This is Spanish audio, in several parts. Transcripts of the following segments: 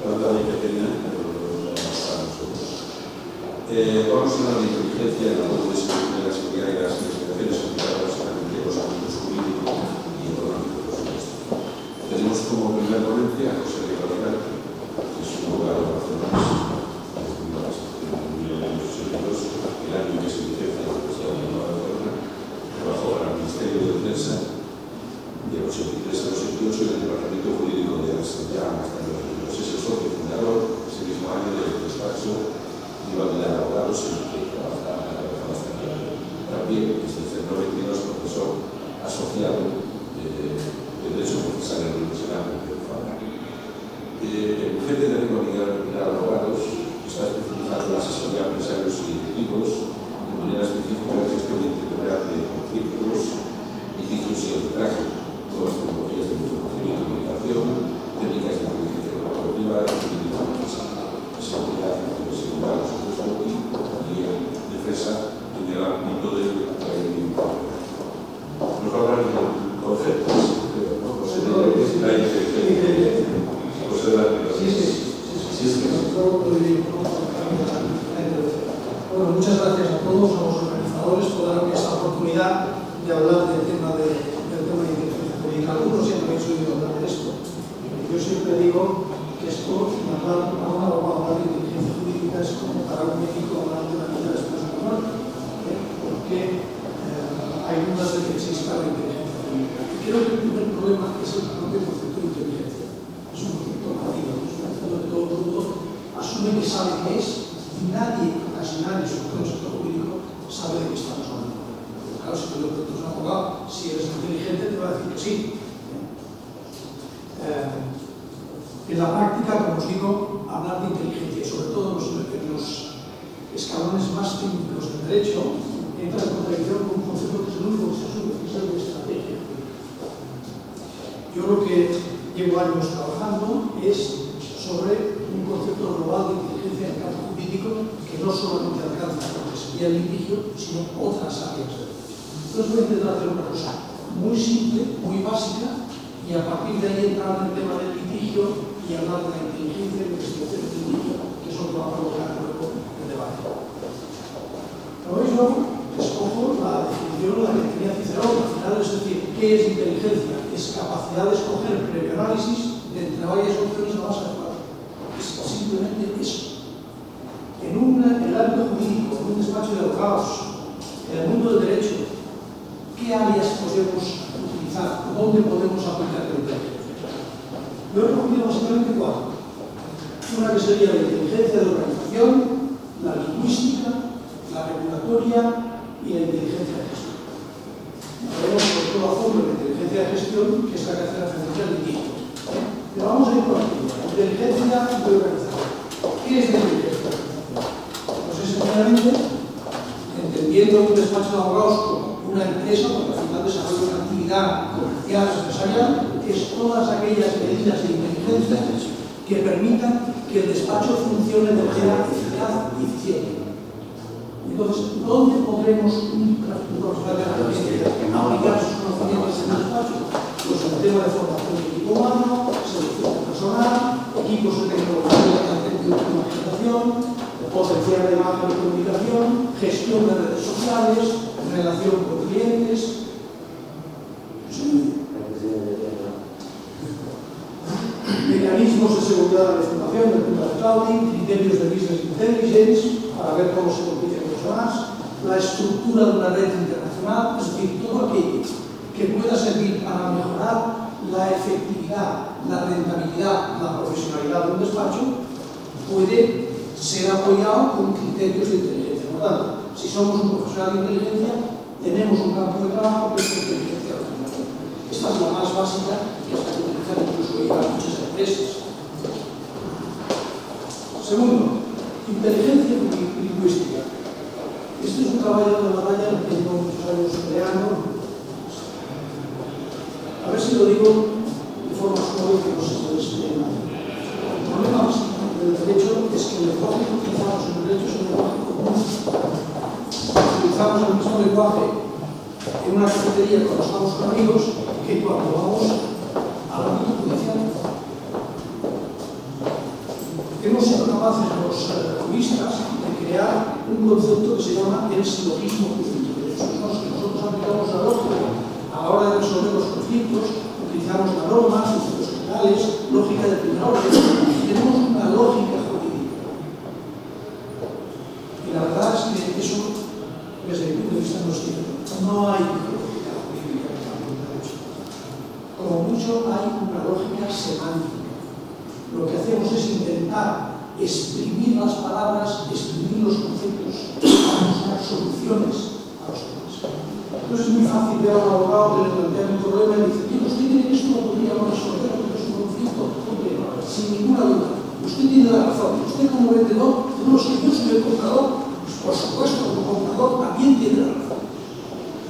Trata de pequeña, pero para nosotros. Vamos a hablar de inteligencia en la voz de la seguridad y las investigaciones aplicadas a los ámbitos jurídico y económico, por supuesto. Tenemos como primera ponencia a José de Calidad, que es un abogado barcelonés, el año que se licencia en la Universidad de Barcelona, trabajó para el Ministerio de Defensa de los 83 a los 88 en el Departamento Jurídico de Amsterdam hasta el 92. Es el socio fundador ese mismo año del despacho de Validar Abogados, en el que trabaja bastante bien. También desde el 92 profesor asociado de Derecho Procesal en la Universidad de Fabra. El jefe de Validar Abogados está especializado en la asesoría a empresarios y directivos, de manera específica en la gestión integral de conflictos, litigios y arbitraje, nuevas tecnologías de información y comunicación, técnicas de inteligencia colaborativa, seguridad y seguridad, por supuesto, y defensa en el ámbito del medio. Nos va a hablar de conceptos, ¿no? José de la inteligencia. José de la inteligencia. Bueno, muchas gracias a todos, a los organizadores, por darme esta oportunidad de hablar del tema de inteligencia jurídica. Algunos ya me habéis oído hablar de esto. Yo siempre digo que esto, para un abogado hablar de inteligencia jurídica es como para un médico hablar de la vida después de la muerte, porque hay dudas de que exista la inteligencia jurídica. Y creo que el primer problema es el propio concepto de inteligencia. Es un concepto negativo, es un concepto de todo el mundo asume que sabe qué es, y nadie, casi nadie, sobre todo en el sector jurídico, sabe de qué estamos hablando. Claro, si tú le preguntas a un abogado si eres inteligente, te va a decir que sí. En la práctica, como os digo, hablar de inteligencia, y sobre todo en los escalones más técnicos del derecho, entra en contradicción con un concepto que es el único que se asume, que es el de estrategia. Yo lo que llevo años trabajando es sobre un concepto global de inteligencia en el campo jurídico que no solamente alcanza lo que sería el litigio, sino otras áreas del derecho. Entonces voy a intentar hacer una cosa muy simple, muy básica, y a partir de ahí entrar en el tema del litigio y hablar de la inteligencia y la investigación del litigio, que es lo que va a provocar luego el debate. Como veis, luego escojo la definición de la que tenía Cicerón al final, es decir, ¿qué es inteligencia? Es capacidad de escoger previo análisis de entre varias opciones la más adecuada. Es simplemente eso. En el ámbito jurídico, en un despacho de abogados, en el mundo del derecho, ¿qué áreas podemos utilizar? ¿Dónde podemos aplicar la inteligencia? Yo he recogido básicamente cuatro. Una que sería la inteligencia de organización, la lingüística, la regulatoria y la inteligencia de gestión. Veremos sobre todo a fondo la inteligencia de gestión, que es la que hace la referencia al litigio. Pero vamos a ir por aquí. Inteligencia de organización. ¿Qué es la inteligencia de organización? Pues es sencillamente entendiendo un despacho de abogados como una empresa, porque al final desarrolla una actividad comercial, empresarial, es todas aquellas medidas de inteligencia que permitan que el despacho funcione de manera eficaz y eficiente. Entonces, ¿dónde podremos un profesional de la inteligencia aplicar sus conocimientos en el despacho? Pues en el tema de formación de equipo humano, selección de personal, equipos de tecnología de última generación, potencial de imagen y comunicación, gestión de redes sociales, relación con clientes. Mecanismos de seguridad de la información, del tema de clouding, criterios de business intelligence para ver cómo se compite con los demás, la estructura de una red internacional, es decir, todo aquello que pueda servir para mejorar la efectividad, la rentabilidad, la profesionalidad de un despacho, puede ser apoyado con criterios de inteligencia. Por tanto, si somos un profesional de inteligencia, tenemos un campo de trabajo que es la inteligencia de la organización. Esta es la más básica que hasta que utilizan incluso hoy muchas empresas. Segundo, inteligencia lingüística. Este es un caballo de batalla que llevo muchos años creando. A ver si lo digo de forma suave que no se puede explicar. El problema del derecho es que el lenguaje que utilizamos en el derecho es un lenguaje común. Utilizamos el mismo lenguaje en una cafetería cuando estamos con amigos que cuando vamos al ámbito judicial. Hemos sido capaces los juristas de crear un concepto que se llama el silogismo jurídico. Que nosotros aplicamos la lógica a la hora de resolver los conflictos, utilizamos la norma, conceptos generales, lógica de primer orden, tenemos una lógica jurídica. Y la verdad es que eso, desde mi punto de vista, no es cierto. No hay lógica jurídica en el campo del derecho. Como mucho hay una lógica semántica. Lo que hacemos es intentar exprimir las palabras, exprimir los conceptos, para buscar soluciones a los temas. Entonces es muy fácil ver a un abogado que le plantea un problema y dice: usted tiene esto, lo podríamos resolver porque es un conflicto, hombre, sin ninguna duda. Usted tiene la razón. Usted como vendedor, no sé, yo soy el comprador, pues por supuesto, como comprador también tiene la razón.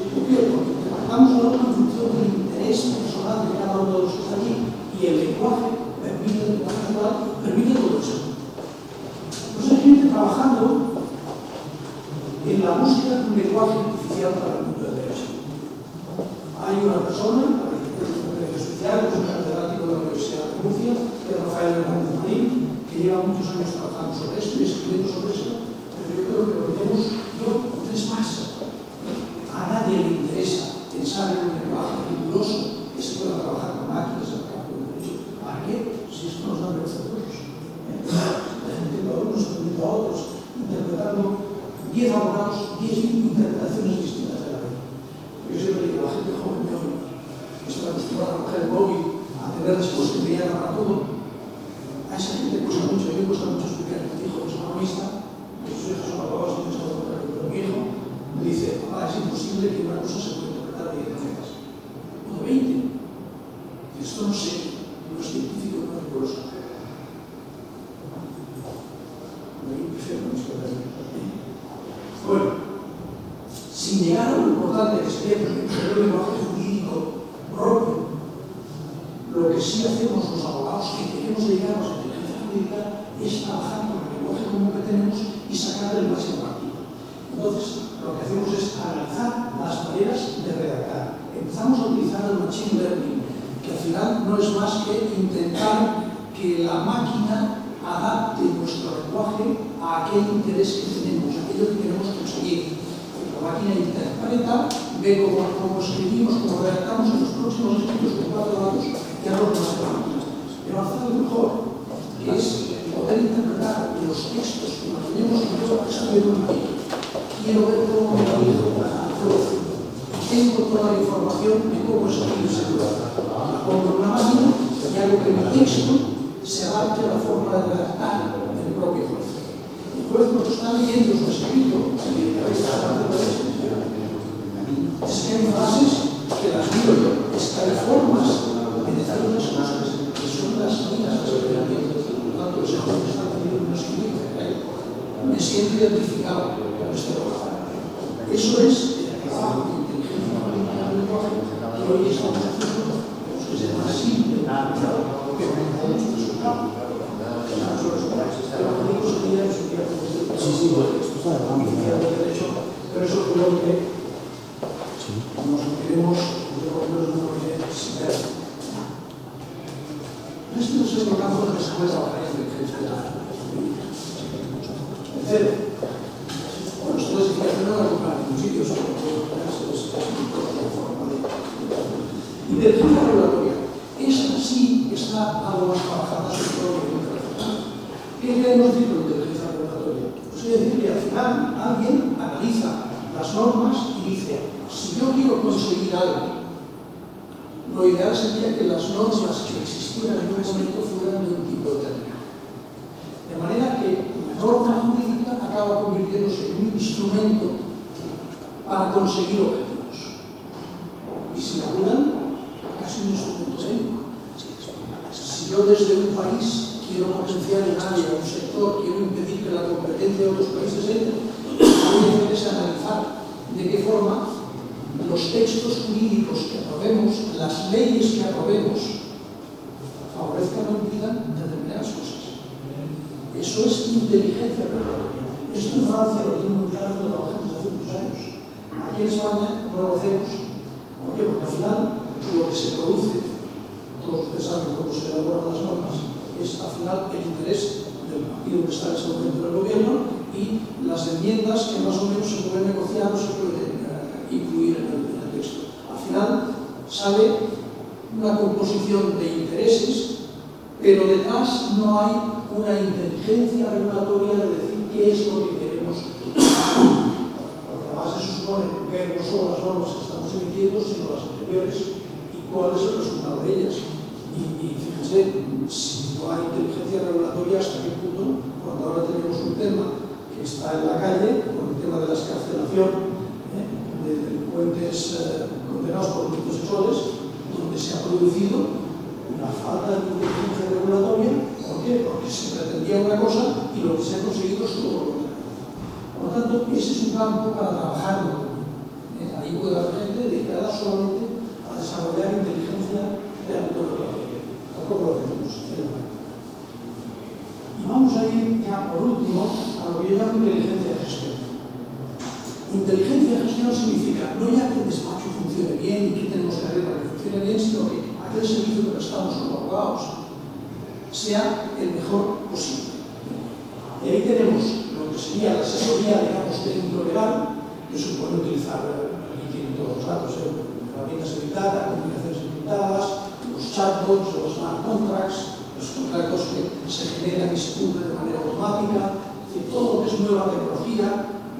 ¿Por qué? Porque tratamos la norma en función del interés personal de cada uno de los que está allí y el lenguaje permite todo eso. Pues hay gente trabajando en la búsqueda de un lenguaje artificial para el mundo del derecho. Hay una persona, un derecho especial, que es un catedrático de la Universidad de Murcia, que es Rafael Hernández Marín, que lleva muchos años trabajando sobre esto y escribiendo sobre esto, pero yo creo que lo tenemos, es más. A nadie le interesa pensar en un lenguaje riguroso que se pueda trabajar con máquinas en el campo del derecho. ¿Para qué? Si esto nos da vergüenza a todos. Entendiendo a unos, entendiendo a otros, interpretando 10 abogados, 10 interpretaciones distintas de la ley. Yo siempre digo, la gente joven de hoy, que se va acostumbrada a coger el móvil, a tener respuestas inmediatas para todo, a esa gente cuesta mucho, a mí me cuesta mucho explicar. Mi hijo, que es economista, que sus hijos son abogados y piensan lo contrario, pero mi hijo me dice: papá, es imposible que una cosa se pueda interpretar de 10 maneras, o de 20. Y esto no sé, no es científico, no es riguroso. Bueno, sin llegar a lo importante que sería el lenguaje jurídico propio, lo que sí hacemos los abogados que queremos llegar a la inteligencia jurídica es trabajar con el lenguaje común que tenemos y sacar el máximo partido. Entonces, lo que hacemos es analizar las maneras de redactar. Empezamos a utilizar el machine learning, que al final no es más que intentar que la máquina adapte nuestro lenguaje a aquel interés que tenemos, aquello que queremos conseguir. La máquina interpreta, ve cómo escribimos, cómo redactamos en los próximos escritos de 4 años y algo más de la máquina. Pero hacer lo mejor, que es poder interpretar los textos que mantenemos en todo estudio político. Quiero ver cómo me lo tengo toda la información de cómo escribirse. La pongo en una máquina y hago que mi texto se adapte a la forma de redactar del propio juez. El juez nos está leyendo su escrito, es que hay frases que las digo yo, es que hay formas de decir unas cosas que son las mías, las que por lo tanto ese juez está teniendo un escrito, me siento identificado con este trabajo. Eso es el trabajo de inteligencia política del lenguaje que hoy estamos haciendo, que es más simple, que podemos resultar. Pero eso creo que nos queremos ver. Este no es el campo de respuesta a la inteligencia. Tercero, bueno, esto es que no la comprar en ningún sitio, solo inteligencia regulatoria. Esta sí está algo más trabajada sobre todo en el internacional. ¿Qué queremos decir con inteligencia regulatoria? Pues es decir que al final alguien analiza las normas y dice: si yo quiero conseguir algo, lo ideal sería que las normas que existieran en un momento fueran de un tipo determinado. De manera que la norma jurídica acaba convirtiéndose en un instrumento para conseguir objetivos. Y si la dudan, casi un instrumento técnico. Si yo desde un país quiero potenciar un área, un sector, quiero impedir que la competencia de otros países entre, lo que hay que es analizar de qué forma los textos jurídicos que aprobemos, las leyes que aprobemos, favorezcan o impidan determinadas cosas. Eso es inteligencia regulatoria. Esto en Francia lo tiene muy claro, lo trabajamos hace muchos años. Aquí en España no lo hacemos. ¿Por qué? Porque al final lo que se produce, todos ustedes saben cómo se elaboran las normas, es al final el interés del partido que está en ese momento en el gobierno y las enmiendas que más o menos se pueden negociar o se pueden incluir en el texto. Al final sale una composición de intereses, pero detrás no hay una inteligencia regulatoria de decir qué es lo que queremos. Porque además se supone que no solo las normas que estamos emitiendo, sino las anteriores y cuál es el resultado de ellas. Y fíjense, si no hay inteligencia regulatoria, hasta qué punto, cuando ahora tenemos un tema que está en la calle, con el tema de la excarcelación de delincuentes condenados por delitos sexuales, donde se ha producido una falta de inteligencia regulatoria. ¿Por qué? Porque se pretendía una cosa y lo que se ha conseguido es todo lo contrario. Por lo tanto, ese es un campo para trabajarlo. Ahí puede haber gente dedicada solamente a desarrollar inteligencia de autorregulatoria. Tampoco lo tenemos. Y vamos a ir ya por último a lo que yo llamo inteligencia de gestión. Inteligencia de gestión significa no ya que el despacho funcione bien y que tenemos que hacer para que funcione bien, sino que aquel servicio que prestamos como abogados sea el mejor posible. Y ahí tenemos lo que sería la asesoría, digamos, técnico-legal, que supone utilizar, aquí tienen todos los datos, herramientas de Big Data, comunicaciones encriptadas, los chatbots, los smart contracts, los contratos que se generan y se cumplen de manera automática, es decir, todo lo que es nueva tecnología,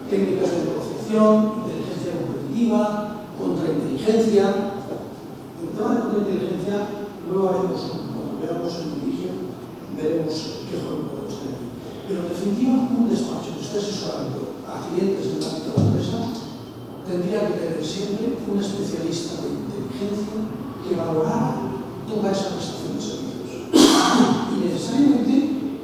técnicas de negociación, inteligencia competitiva, contrainteligencia. En el tema de contrainteligencia, luego haremos, cuando veamos el vídeo, veremos qué juego podemos tener. Pero en definitiva, un despacho que esté asesorando a clientes del ámbito de la empresa tendría que tener siempre un especialista de inteligencia que valorara toda esa prestación de servicios. Y necesariamente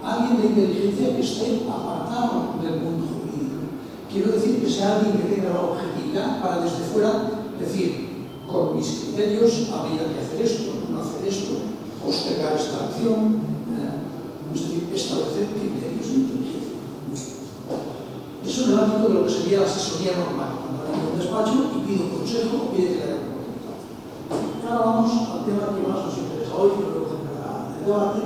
alguien de inteligencia que esté apartado del mundo jurídico. Quiero decir que sea alguien que tenga la objetividad para desde fuera decir, con mis criterios habría que hacer esto, no hacer esto, postergar esta acción, es decir, establecer criterios de inteligencia. Eso en el ámbito de lo que sería la asesoría normal, cuando hay un despacho y pido consejo o pide que le haga un contrato. Y ahora vamos al tema que más nos interesa hoy, que luego tendrá el debate,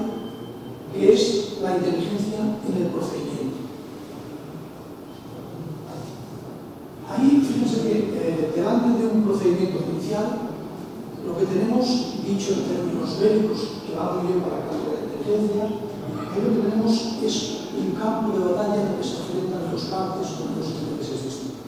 que es la inteligencia en el procedimiento. Ahí, fíjense que delante de un procedimiento judicial, lo que tenemos, dicho en términos bélicos, que va muy bien para el campo de la inteligencia, lo que tenemos es un campo de batalla en el que se enfrentan dos partes con dos intereses distintos.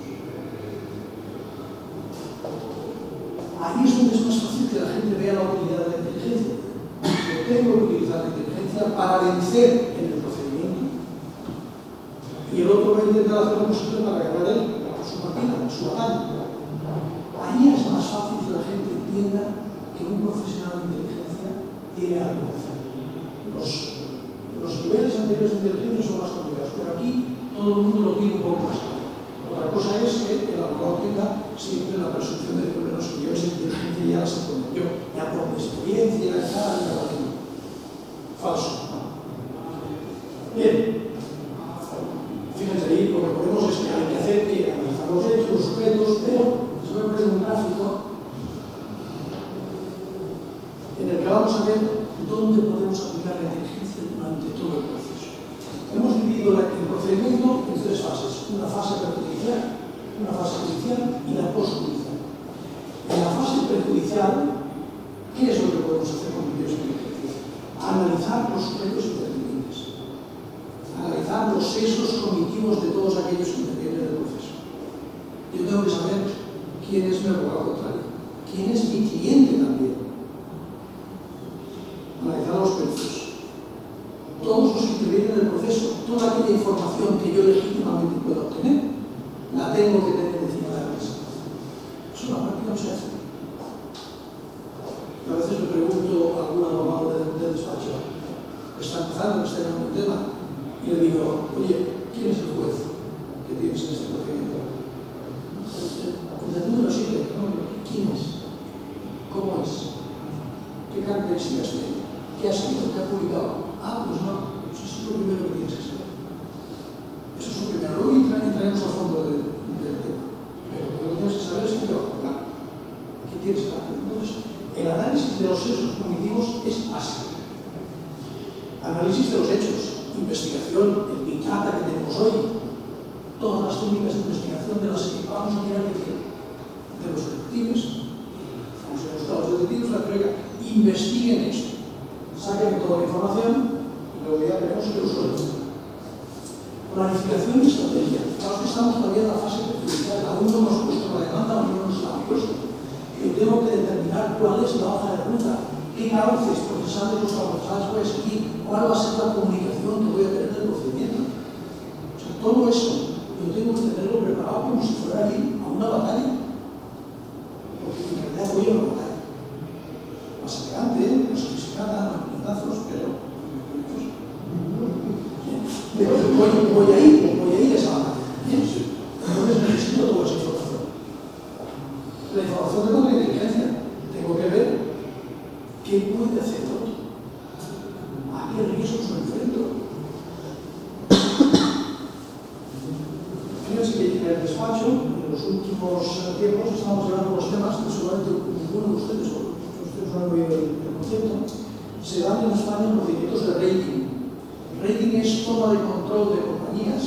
Ahí es donde es más fácil que la gente vea la utilidad de la inteligencia. Yo tengo que utilizar la inteligencia para vencer en el procedimiento y el otro va a intentar hacer lo posible para ganar él, su partida, su batalla. Ahí es más fácil que la gente entienda que un profesional de inteligencia tiene algo que hacer. Los niveles anteriores de inteligencia son más complicados, pero aquí todo el mundo lo tiene un poco más claro. Otra cosa es que el abogado tenga siempre la presunción de que los que yo esa inteligencia ya la sé como yo, ya por mi experiencia, ya la tengo. Falso. Bien. Fíjense ahí, lo que podemos es que hay que hacer que analizar los hechos, los sujetos, pero se voy a poner un gráfico en el que vamos a ver dónde podemos aplicar la inteligencia durante todo el proceso. Hemos dividido el procedimiento en tres fases: una fase prejudicial, una fase judicial y la postjudicial. En la fase prejudicial, ¿qué es lo que podemos hacer con criterios de inteligencia? Analizar los sujetos intervinientes, analizar los sesgos cognitivos de todos aquellos que intervienen en el proceso. Yo tengo que saber quién es mi abogado contrario, quién es mi cliente también. Analizar los precios. Todos los que intervienen en el proceso, toda aquella información que yo legítimamente pueda obtener, la tengo que tener encima de la mesa. Eso en la práctica no se hace. A veces le pregunto a algún abogado del despacho que está empezando, que está en un tema, y le digo, oye, ¿quién es el juez que tienes en este procedimiento? El número 7, ¿quién es? ¿Cómo es? ¿Qué características tiene? ¿Qué ha escrito? ¿Qué ha publicado? Ah, pues no, eso es lo primero que tienes que saber. Eso es lo primero. Luego entraremos a fondo del tema. Pero lo que tienes que saber es que ¿qué tienes que hacer? Entonces, el análisis de los sesgos cognitivos es básico. Análisis de los hechos. investigación, el Big Data que tenemos hoy, todas las técnicas de investigación de las que vamos a mirar de los detectives, vamos a buscar a los detectives, la teoría, investiguen esto, saquen toda la información y luego ya veremos qué uso de esto. Planificación y estrategia. Claro que estamos todavía en la fase judicial, aún no hemos puesto la demanda, aún no nos la han puesto. Yo tengo que determinar cuál es la hoja de ruta, qué cauces procesales o procesales voy a seguir, cuál va a ser la comunicación que voy a tener del procedimiento. O sea, todo eso yo tengo que tenerlo preparado como si fuera ir a una batalla. Porque en realidad voy a una batalla. Más adelante, no sé si se tratan a puñetazos, pero voy a ir a esa batalla. Entonces necesito toda esa información. La información de la inteligencia. Tengo que ver qué puede hacer otro. ¿A qué riesgos me enfrento? Fíjense que en el despacho, en los últimos tiempos, estamos llevando los temas que seguramente ninguno de ustedes, o ustedes no han oído el concepto, se dan en España procedimientos de rating. Rating es toma de control de compañías,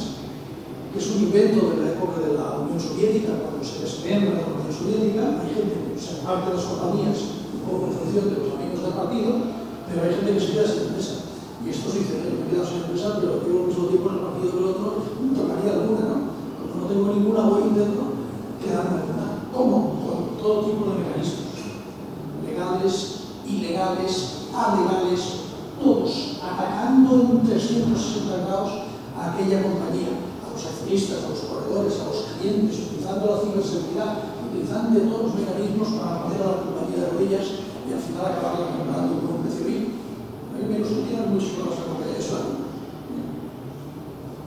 que es un invento de la época de la Unión Soviética, cuando se desmembra la Unión Soviética. Hay gente que se parte de las compañías un poco en función de los amigos del partido, pero hay gente que se queda sin empresa. Y esto se dice, yo me he quedado sin empresa, pero yo al mismo tiempo en el partido que el otro, me tocaría alguna, ¿no? Como no tengo ninguna, voy a intentar quedarme alguna. ¿Cómo? Con todo tipo de mecanismos. Legales, ilegales, alegales, todos atacando en 360 grados a aquella compañía, a los accionistas, a los corredores, a los clientes, utilizando la ciberseguridad, utilizando todos los mecanismos para poner a la compañía de rodillas y al final acabarla comprando por un precio vil. A mí me lo solucionan muchos con la compañía de suelo.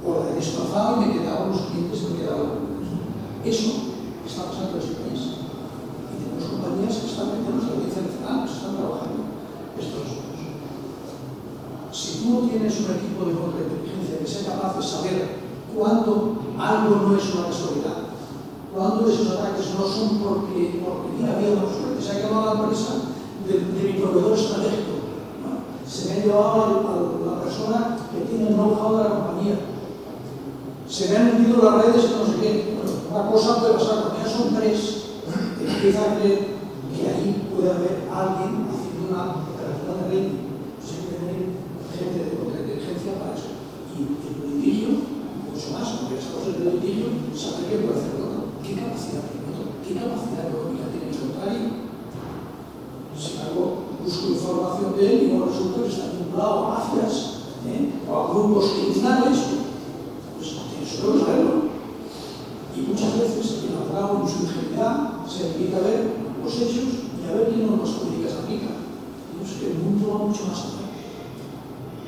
O la he destrozado y me quedaban los clientes y me quedaban los clientes. Eso está pasando en este país. Y tenemos compañías que están metiendo en la audiencia nacional, que están trabajando estos asuntos. Si tú no tienes un equipo de contrainteligencia que sea capaz de saber cuándo algo no es una casualidad, cuándo esos ataques no son porque mira, había una suerte, se ha llamado a la empresa de mi proveedor estratégico, ¿no? Se me ha llevado a la persona que tiene el know-how de la compañía, se me han hundido las redes y no sé qué. Bueno, una cosa puede pasar, cuando ya son tres, empieza a creer que ahí puede haber alguien haciendo una operación de rating. Gente de contrainteligencia para eso. Y el litigio, mucho más, porque estamos en el litigio, saber qué puede hacer el otro. ¿Qué capacidad tiene el otro? ¿Qué capacidad económica tiene el contrario? Si algo busco información de él y no resulta que está vinculado a mafias o a grupos criminales, pues tienes que saberlo. Y muchas veces el abogado en su ingenuidad se dedica a ver los hechos y a ver qué normas jurídicas aplica. Y es que el mundo va mucho más allá.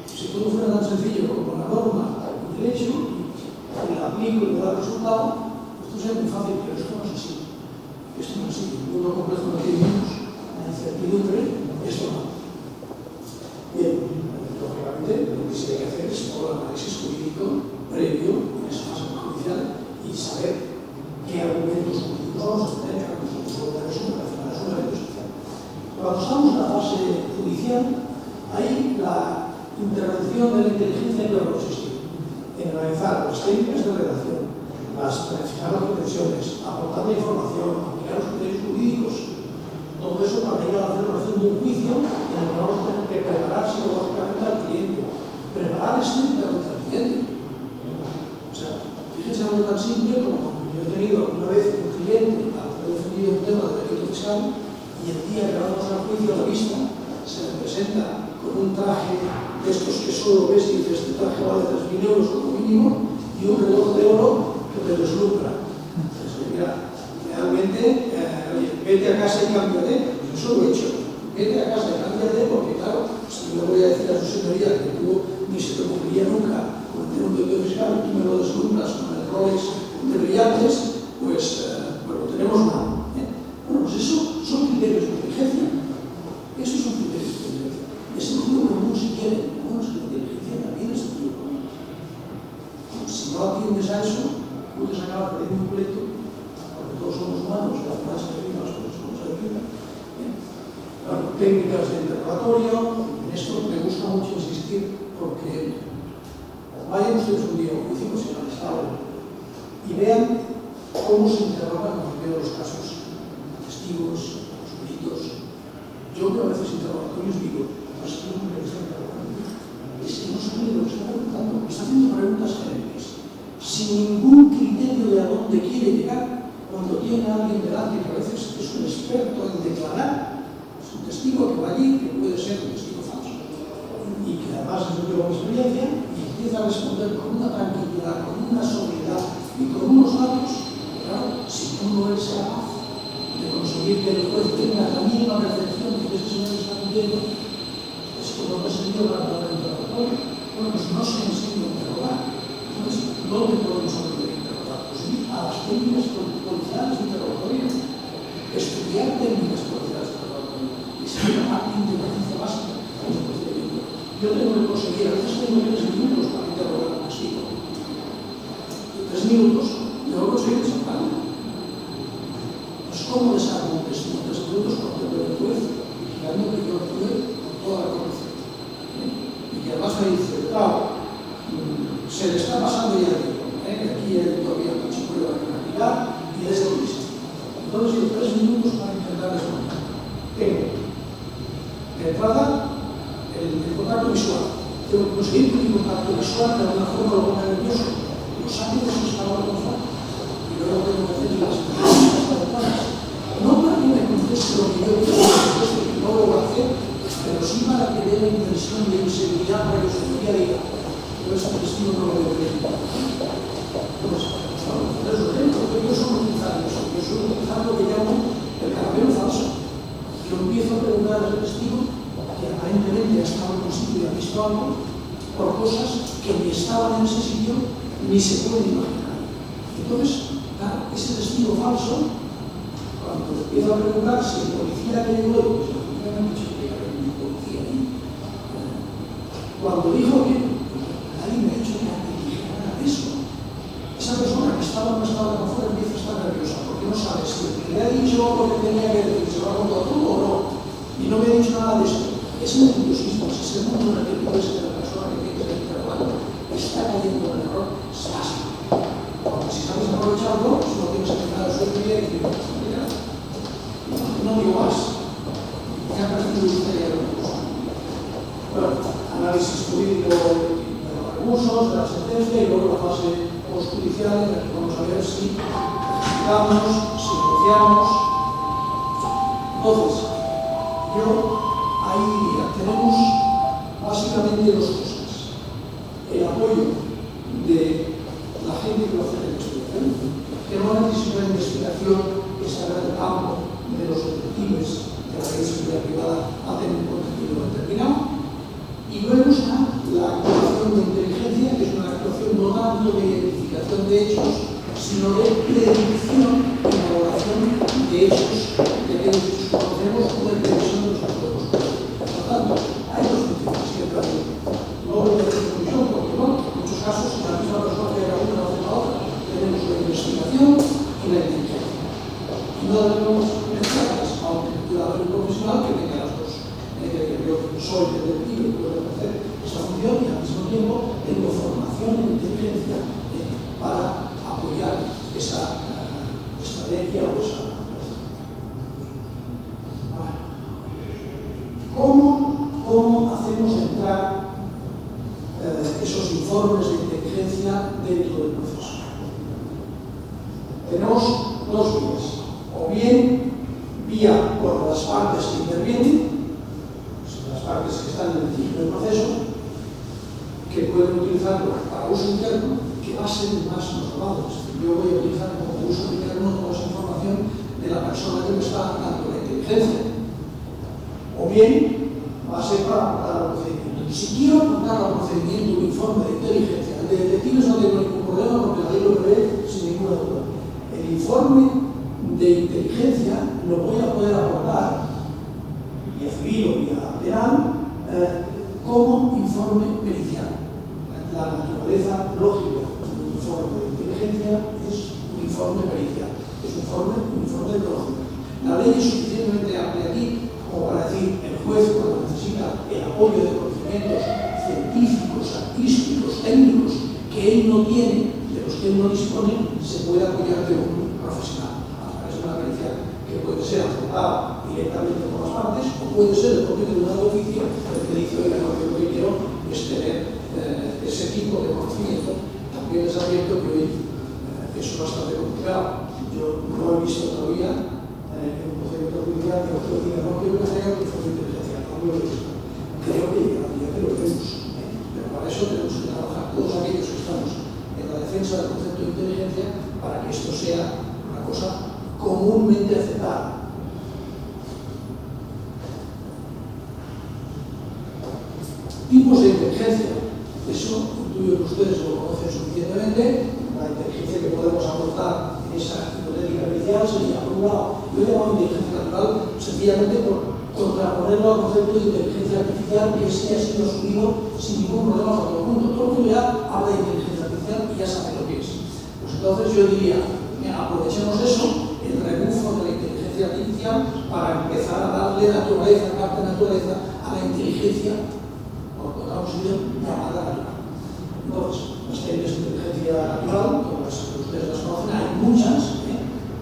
Si todo fuera tan sencillo como la norma, el derecho, y la aplico y me da el resultado, esto sería muy fácil, pero esto no es así. Esto no es así. El mundo complejo no tiene menos. La incertidumbre es normal. Bien, lógicamente, lo que sí hay que hacer es todo el análisis jurídico previo en esa fase judicial y saber qué argumentos jurídicos vamos a tener, qué argumentos voluntarios son relacionados con el evento social. Cuando estamos en la fase judicial, ahí la intervención de la inteligencia que va a consistir en analizar las técnicas de redacción, planificar las pretensiones, aportar la información, aplicar los criterios jurídicos, todo eso para ir a la celebración de un juicio en el que vamos a tener que preparar psicológicamente al cliente, preparar estéticamente al cliente. O sea, fíjense algo tan simple como yo he tenido una vez un cliente al que he defendido un tema de delito fiscal y el día que vamos al juicio a la vista se le presenta con un traje de estos que solo ves y dices, este traje vale 3.000 euros como mínimo, y un reloj de oro que te deslumbra. Entonces, mira, realmente, vete a casa y cámbiate. Eso lo he hecho. Vete a casa y cámbiate, porque claro, si yo le voy a decir a su señoría que tú ni se te ocurriría nunca cometer un delito fiscal y tú me lo deslumbras con el Rolex de brillantes, pues lo tenemos mal. Bueno, pues eso son criterios de inteligencia. Esos son criterios de inteligencia. Es sentido común si quieren. Bueno, es que la inteligencia también es sentido común. Si no atiendes a eso, puedes acabar perdiendo un pleito, porque todos somos humanos y las cosas se las cosas como se definen. Técnicas de interrogatorio, en esto me gusta mucho insistir porque vayan ustedes un día a un juicio al Estado y vean cómo se interrogan en los primeros casos testigos, los peritos. Yo veo a veces interrogatorios y digo, pues no me está interrogando. Es que no sabe de lo que está preguntando, está haciendo preguntas genéricas, sin ningún criterio de a dónde quiere llegar cuando tiene a alguien delante que a veces es un experto en declarar, es un testigo que va allí, que puede ser un testigo falso, y que además es de mi experiencia, y empieza a responder con una tranquilidad, con una sobriedad y con unos datos, claro, si tú no eres capaz de conseguir que el juez tenga la misma percepción de que ese señor está cumpliendo, es como no se dio para el interrogatorio. Bueno, pues no se enseña a interrogar. Entonces, ¿dónde podemos aprender a interrogar? Pues ir a las técnicas policiales de interrogatorio, estudiar técnicas policiales de interrogatorio, y ser una parte de inteligencia básica en el procedimiento. Yo tengo que conseguir, a veces tengo 3 minutos para interrogar a un testigo. 3 minutos, y luego conseguir desamparar. Pues, ¿cómo desarmo un testigo? 3 minutos cuando tengo el juez, vigilando que yo actúe con toda la corrección. Y que además me dice, claro, se le está pasando ya el tiempo, que aquí hay todavía mucha prueba de cantidad y desde el inicio. Entonces, yo 3 minutos para intentar responder. Tengo, de entrada, el contacto visual. Tengo que conseguir que el contacto visual de alguna forma lo ponga nervioso, lo saque de su estado de confort. Y luego tengo que hacer las preguntas adecuadas. No para que me conteste lo que yo quiero que conteste, que no lo va a hacer, pero sí para que dé la impresión de inseguridad para que su día diga, pero este testigo no lo veo bien. Entonces, eso es porque yo soy utilizando eso, yo soy utilizando lo que llamo el caramelo falso. Yo empiezo a preguntar al testigo que aparentemente ha estado en un sitio y ha visto algo por cosas que ni estaban en ese sitio ni se pueden imaginar. Entonces, claro, ese testigo falso, cuando empiezo a preguntar si el policía que llegó, pues el policía me ha dicho que era un policía ahí, cuando dijo que nadie me ha dicho que dijera nada de eso, esa persona que estaba en un estado de confort empieza a estar nerviosa porque no sabe si el que le ha dicho lo que tenía que decir se lo ha contado todo o no, y no me ha dicho nada de esto. Ese nerviosismo, ese mundo en el que puede ser la persona que tiene que estar interrogando está cayendo en el error básico. Porque si sabes aprovecharlo, si no tienes que dar suerte y decir, mira, no digo más, ya ha perdido usted ya lo que bueno, análisis jurídico de los recursos, de la sentencia y luego la fase postjudicial en la que vamos a ver si explicamos, si negociamos. Entonces, ahí tenemos básicamente 2 cosas. El apoyo de la gente que va a hacer la investigación, que no necesita una investigación que se haga en el campo de los detectives de la ley de seguridad privada a tener un contenido determinado. Y luego está la actuación de inteligencia, que es una actuación no tanto de identificación de hechos, sino de predicción y elaboración de hechos que aquellos hechos que conocemos o de previsión de los que podemos conocer. Por lo tanto, hay 2 principios que traen. No voy a decir conclusión, porque no, en muchos casos, en la misma persona que haga una o hace la otra, tenemos la investigación y la inteligencia. Y no debemos mezclarlas, aunque pueda haber un profesional que tenga las 2. Yo soy detective y puedo hacer esa función y al mismo tiempo tengo formación en inteligencia para apoyar esa estrategia o esa. ¿Cómo hacemos entrar esos informes de inteligencia dentro del proceso? Tenemos 2 vías. O bien vía por las partes que intervienen, las partes que están en el principio del proceso, que pueden utilizarlo para uso interno, que va a ser el más normal. Yo voy a utilizar como uso interno toda esa información de la persona que me está dando la inteligencia. O bien va a ser para aportar al procedimiento. Si quiero aportar al procedimiento un informe de inteligencia, el de detectives no tengo ningún problema porque la ley lo prevé sin ninguna duda. El informe de inteligencia lo voy a poder aportar vía civil o vía penal como informe pericial. La naturaleza lógica de un informe de inteligencia es un informe pericial, es un informe lógico. La ley es suficientemente amplia aquí como para decir el juez cuando necesita el apoyo de conocimientos científicos, artísticos, técnicos él no tiene, de los que él no dispone, se puede apoyar de un profesional a través de una pericial que puede ser aceptada directamente por las partes o puede ser el propio tribunal de oficio el que dice, oiga, no, yo lo que quiero es tener ese tipo de conocimiento. También les advierto que hoy eso es bastante complicado. Yo no he visto todavía en un procedimiento judicial que usted diga, no quiero que se haga con inteligencia, no lo he visto. Creo que llegará el día que lo vemos, pero para eso tenemos que trabajar todos aquellos que estamos en la defensa del concepto de inteligencia para que esto sea una cosa comúnmente aceptada. Tipos de inteligencia, eso intuyo que ustedes lo conocen suficientemente. La inteligencia que podemos aportar en esa hipotética pericial sería, por un lado, yo he llamado inteligencia natural sencillamente por contraponerlo al concepto de inteligencia artificial que sí ha sido asumido sin ningún problema por todo el mundo. Todo el mundo ya habla de inteligencia artificial y ya sabe lo que es. Pues entonces yo diría, aprovechemos eso, el rebufo de la inteligencia artificial, para empezar a darle naturaleza, carta de naturaleza a la inteligencia, por otra posición, llamada natural. Entonces, las técnicas de inteligencia natural, como ustedes las conocen, hay muchas,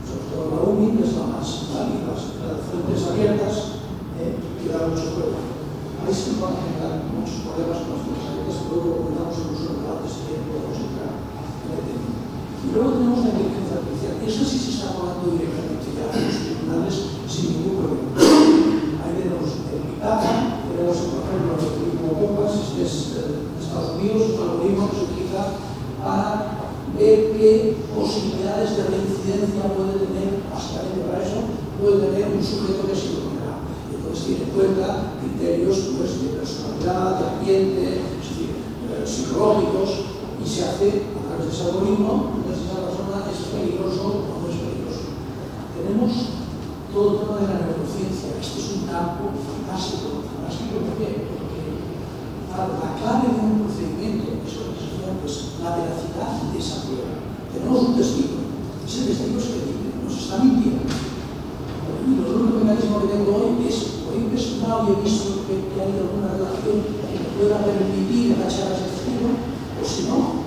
sobre todo la UMI, que es la más válida, las fuentes abiertas, que da mucho juego. Ahí se van a generar muchos problemas con las fuentes abiertas, que luego comentamos incluso en debates que podemos entrar en el tema. Y luego tenemos la inteligencia artificial. Eso sí se está hablando directamente ya en los tribunales sin ningún problema. Ahí tenemos el Big Data, tenemos, por ejemplo, el algoritmo Compass, este es Estados Unidos, un algoritmo que se utiliza para ver qué posibilidades de reincidencia puede tener, básicamente para eso, puede tener un sujeto que ha sido condenado. Entonces tiene en cuenta criterios pues, de personalidad, de ambiente, es decir, psicológicos, y se hace a través de ese algoritmo, entonces esa persona es peligroso o no es peligroso. Tenemos todo el tema de la neurociencia. Este es un campo fantástico. Fantástico, ¿por qué? Porque la clave de un procedimiento es lo que se llama pues, la veracidad de esa prueba. Tenemos un testigo. Ese testigo es creíble, nos está mintiendo. Y el único mecanismo que tengo hoy es, o he investigado y he visto que hay alguna relación que me pueda permitir agachar a ese testigo, o si no,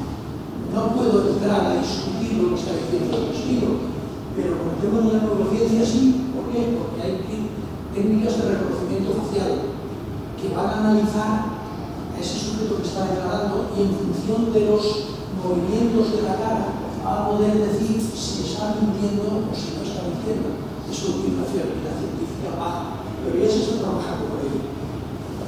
no puedo entrar a discutir lo que está diciendo el testigo. Pero con el tema de la neurociencia sí. ¿Por qué? Porque hay técnicas de reconocimiento facial que van a analizar a ese sujeto que está declarando y en función de los movimientos de la cara va a poder decir si está mintiendo o si no está mintiendo. Eso tiene una fiabilidad científica baja, pero ya se está trabajando por ello.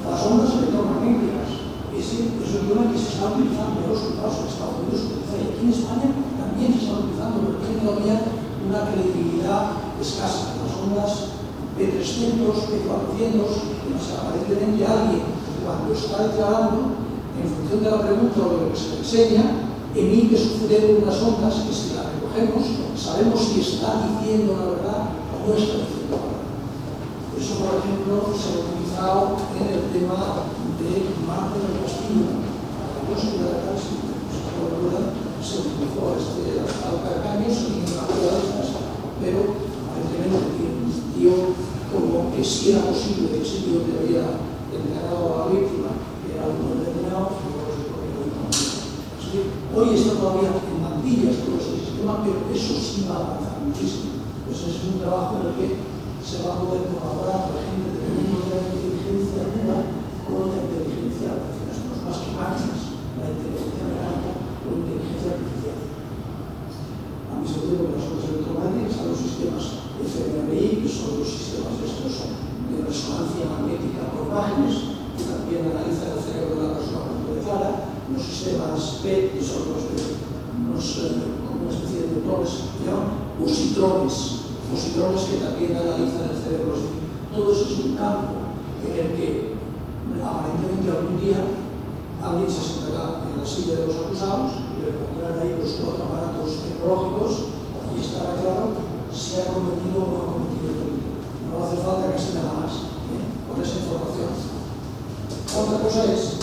Las ondas electromagnéticas, eso es un tema que se está utilizando en los resultados en Estados Unidos, y aquí en España también se está utilizando, pero tiene todavía una credibilidad escasa. Las ondas P300, P400, en las que aparentemente alguien, cuando está declarando, en función de la pregunta o de lo que se le enseña, emite su cerebro unas ondas que si las recogemos, sabemos si está diciendo la verdad o no está diciendo la verdad. Eso, por ejemplo, se ha utilizado en el tema de Marco del Castillo, para la búsqueda de tal se utilizó alcacaños y una prueba de estas, pero aparentemente dio como que si era posible que ese tío que había declarado a la víctima que era uno determinado, hoy está todavía en mantillas todo ese sistema, pero eso sí va a avanzar muchísimo. Pues es un trabajo en el que se va a poder colaborar la gente dependiendo de la inteligencia humana con la inteligencia artificial. No es más que máquinas, la inteligencia mecánica o la inteligencia artificial. A mí se me dice que las ondas electromagnéticas están los sistemas FMRI, que son los sistemas estos de resonancia magnética por imágenes, que también analizan el cerebro de la persona cuando declara, los sistemas PET, que son como una especie de neutrones, que llaman positrones que también analizan el cerebro. Todo eso es un campo en el que aparentemente algún día alguien se sentará en la silla de los acusados y le pondrán ahí los 4 aparatos tecnológicos y estará claro si ha cometido o no ha cometido el delito. No hace falta casi nada más con esa información. Otra cosa es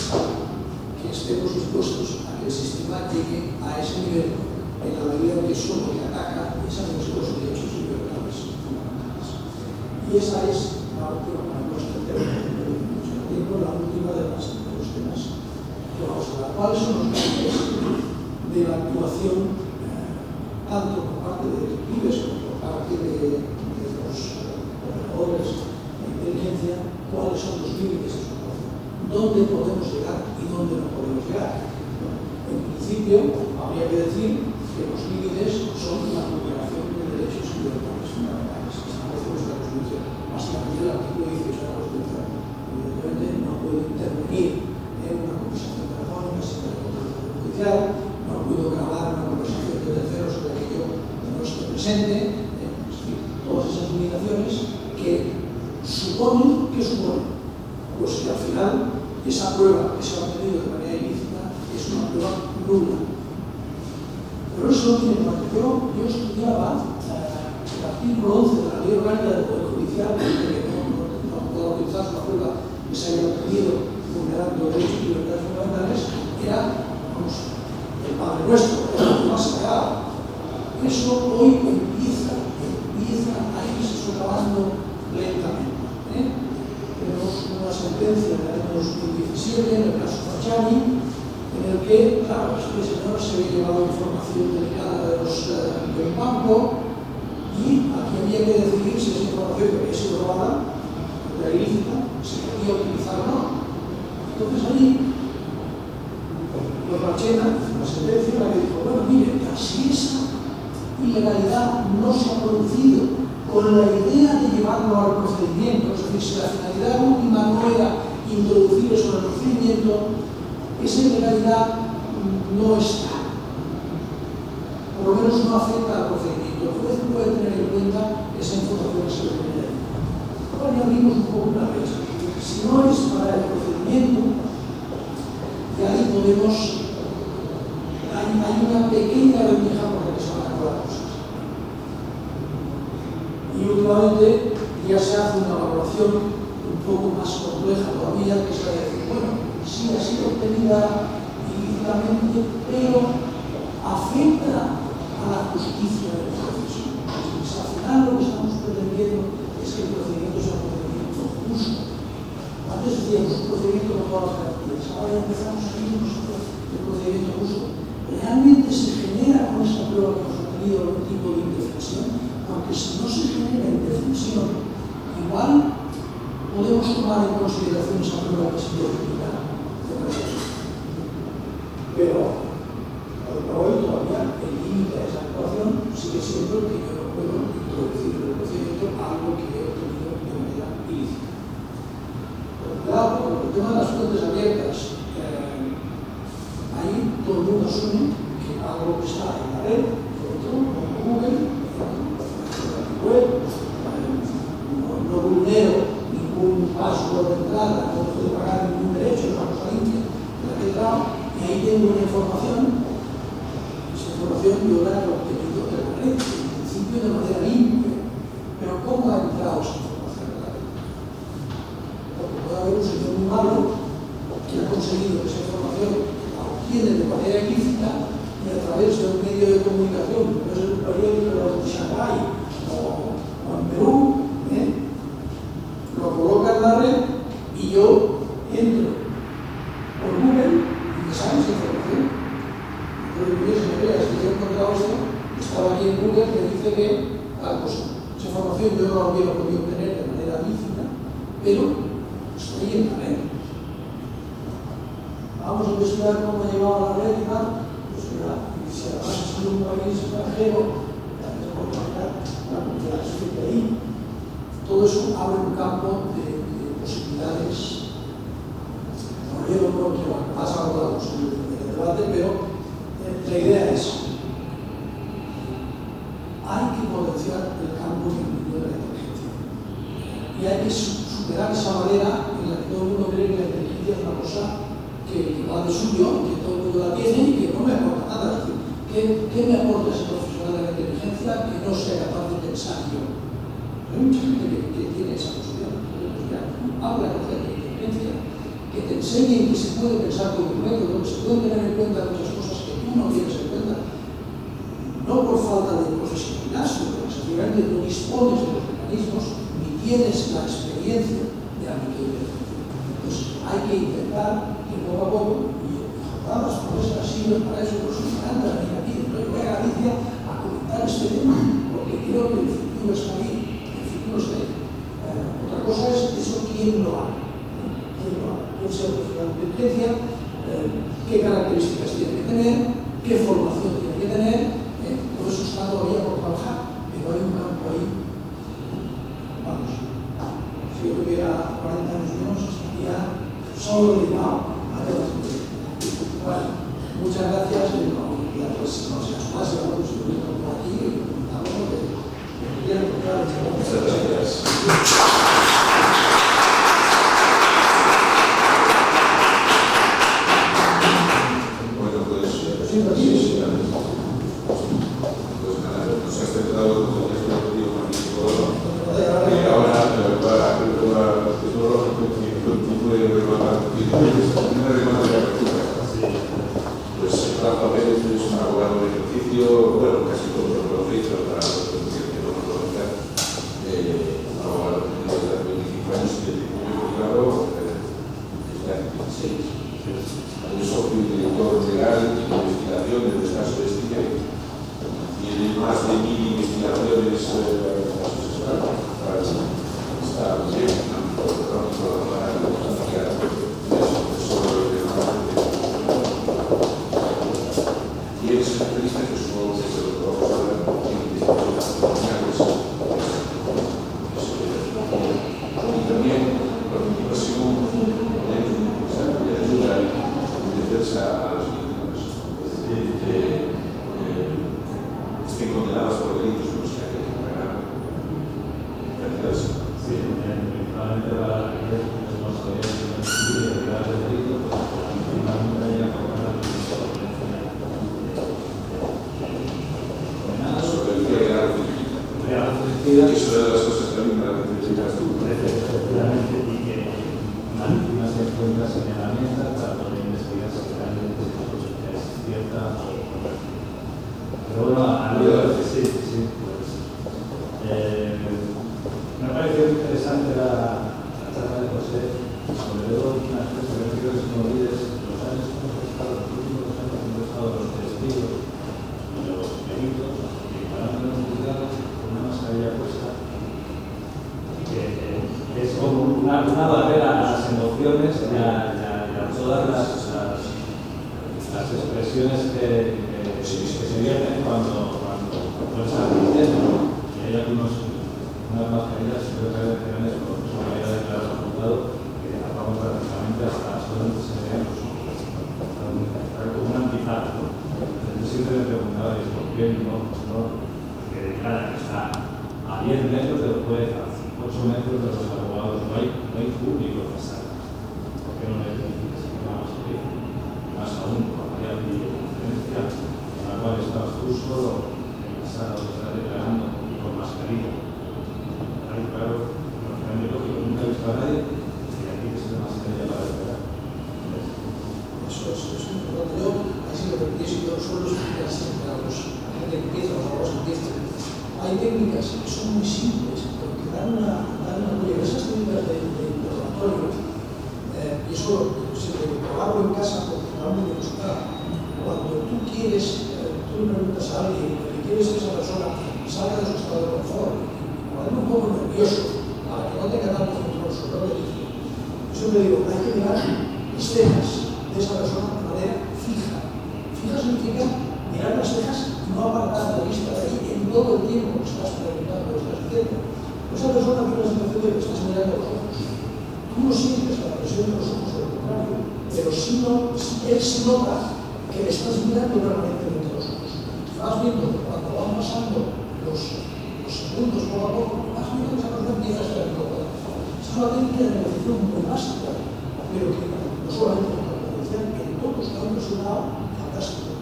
que estemos dispuestos a que el sistema llegue a ese nivel en la medida en que solo que ataca es a nuestros derechos y libertades fundamentales. Y esa es la última, para nuestro tiempo, la última de los temas que vamos a hablar. ¿Cuáles son los límites de la actuación, tanto por parte de detectives como por parte de los operadores de inteligencia, cuáles son los límites de su actuación, dónde podemos llegar y dónde no podemos llegar. En principio, habría que decir que los límites son la vulneración de derechos y libertades fundamentales que establece nuestra Constitución, básicamente el artículo 18 de la Constitución. Evidentemente, no puedo intervenir en una conversación telefónica sin el control judicial, no puedo grabar una conversación de terceros sobre aquello que no esté presente, es decir, todas esas limitaciones que suponen, pues que al final esa prueba que se ha obtenido de manera ilícita es una prueba nula. Pero eso no tiene parte. Yo estudiaba el artículo 11 de la Ley Orgánica del Poder Judicial, que no puedo utilizar una prueba que se haya obtenido vulnerando derechos y libertades fundamentales, era el Padre Nuestro, es lo más sagrado. Eso hoy empieza a irse socavando lentamente. Tenemos una sentencia del año 2017 en el caso Fachani, en el que, claro, este señor se había llevado información delicada del banco y aquí había que decidir si esa información que había sido robada era ilícita, se podía utilizar o no. Entonces allí, los Marchena, la sentencia, la que dijo, bueno, mire, si esa ilegalidad no se ha producido con la idea de llevarlo al procedimiento, es decir, si la finalidad última no era introducir eso en el procedimiento, esa ilegalidad no está, por lo menos no afecta al procedimiento. El juez puede tener en cuenta esa información que se le tiene ahí. Ahora ya abrimos un poco una brecha. Si no es para el procedimiento, ya ahí podemos, hay una pequeña ventaja por la que se van a actuar las cosas. Y últimamente ya se hace una valoración un poco más compleja todavía, que es la de decir, bueno, sí ha sido obtenida ilícitamente, pero afecta a la justicia del proceso. Entonces, al final lo que estamos pretendiendo es que el procedimiento sea un procedimiento justo. Antes decíamos un procedimiento con todas las garantías, ahora ya empezamos a ir nosotros el procedimiento justo. ¿Realmente se genera con esta prueba que hemos obtenido algún tipo de indefensión? Porque si no se genera indefensión, igual podemos tomar en consideración esa prueba que se identifica de proceso. Pero hoy todavía el límite de esa actuación sigue siendo que yo no puedo introducir en el procedimiento algo que he obtenido de manera ilícita. Pero cuidado, con el tema de las fuentes abiertas, ahí todo el mundo asume que algo que está en la red, como Google, web, no vulnero ningún password de entrada, no puedo pagar ningún derecho, una cosa limpia, la que he entrado, y ahí tengo una información, esa información yo la he obtenido de la red, en principio de manera limpia, pero ¿cómo ha entrado esa información de la red? Porque puede haber un señor muy malo que ha conseguido que esa información la obtiene de manera ilícita y a través de un medio de comunicación, como es el periódico de Shanghái o en Perú, lo coloca en la red y yo entro por Google y me sale esa información. Entonces, yo, señorías, si yo he encontrado esto, estaba aquí en Google que dice que tal cosa. Esa información yo no la hubiera podido obtener de manera lícita, pero estoy en la red. Vamos a investigar cómo ha llegado a la red y tal. Pues mira, si además es en un país extranjero, ya les puedo imaginar la comunidad que esté ahí. Todo eso abre un campo de posibilidades. No quiero que más abordamos en el debate, pero la idea es: hay que potenciar el campo y el mundo de la inteligencia. Y hay que superar esa barrera en la que todo el mundo cree que la inteligencia es una cosa que va de suyo, que todo el mundo la tiene y que no me aporta nada. ¿Qué me aporta ese profesional de la inteligencia que no sea capaz de pensar yo? Hay mucha gente que tiene esa posición. Habla de la inteligencia, que te enseñen que se puede pensar con un método, que se pueden tener en cuenta muchas cosas que tú no tienes en cuenta, no por falta de profesionalidad, sino porque sencillamente no dispones de los mecanismos ni tienes la experiencia de ámbito de inteligencia. Entonces hay que intentar que poco a poco, y jornadas como esta sirven para eso, pero son grandes características tiene que tener, qué formación tiene que tener, todo eso está todavía por trabajar, pero hay un campo ahí. Vamos, si yo tuviera 40 años menos, estaría solo dedicado a temas de vida. Bueno, muchas gracias y pues no seas más, y vamos a ir por aquí y comentamos de lo que quieran contar. Muchas gracias. Una barrera a las emociones y a todas las expresiones que se vierten cuando estás diciendo. Y hay unas mascarillas que creo que han hecho su manera de declarar resultado que tapamos prácticamente hasta donde se vean los ojos. Como un antifaz, ¿no? Yo siempre me preguntaba, ¿y por qué no? Que declara que está a 10 metros del juez, a 8 metros de los abogados, no hay público en esa. ¿Por qué no le dices que vamos a ir? Más aún, cuando había videoconferencia en la cual estabas tú solo en la sala donde estás declarando y con mascarilla. Ahí, claro, lógicamente lógico, nunca he visto a nadie y aquí que se ve mascarilla para declarar. Eso es importante. Yo, así lo repetí, si yo solo explicar siempre a la gente que empieza, a los abogados que empiezan. Hay técnicas que son muy simples, porque dan una apoyo. Esas técnicas de interrogatorio, y eso siempre lo hago en casa porque realmente nos da. Cuando tú quieres, tú le preguntas a alguien, lo que quieres que esa persona salga de su estado de confort, cuando es un poco nervioso, para que no tenga tanto control sobre lo que dice. Yo siempre digo, hay que mirar las cejas de esa persona de manera fija. Fija significa mirar las cejas y no apartar la vista de ahí en todo el tiempo que estás preguntando, que estás diciendo. Esa persona tiene la sensación de que estás mirando los ojos. Tú no sientes la presión de los ojos, al contrario, pero él sí nota que le estás mirando permanentemente los ojos. Vas viendo que cuando van pasando los segundos poco a poco, vas viendo que esa persona empieza a ser incómoda. Es una técnica de negociación muy básica, pero que no solamente en la negociación, en todo está un resultado fantástico.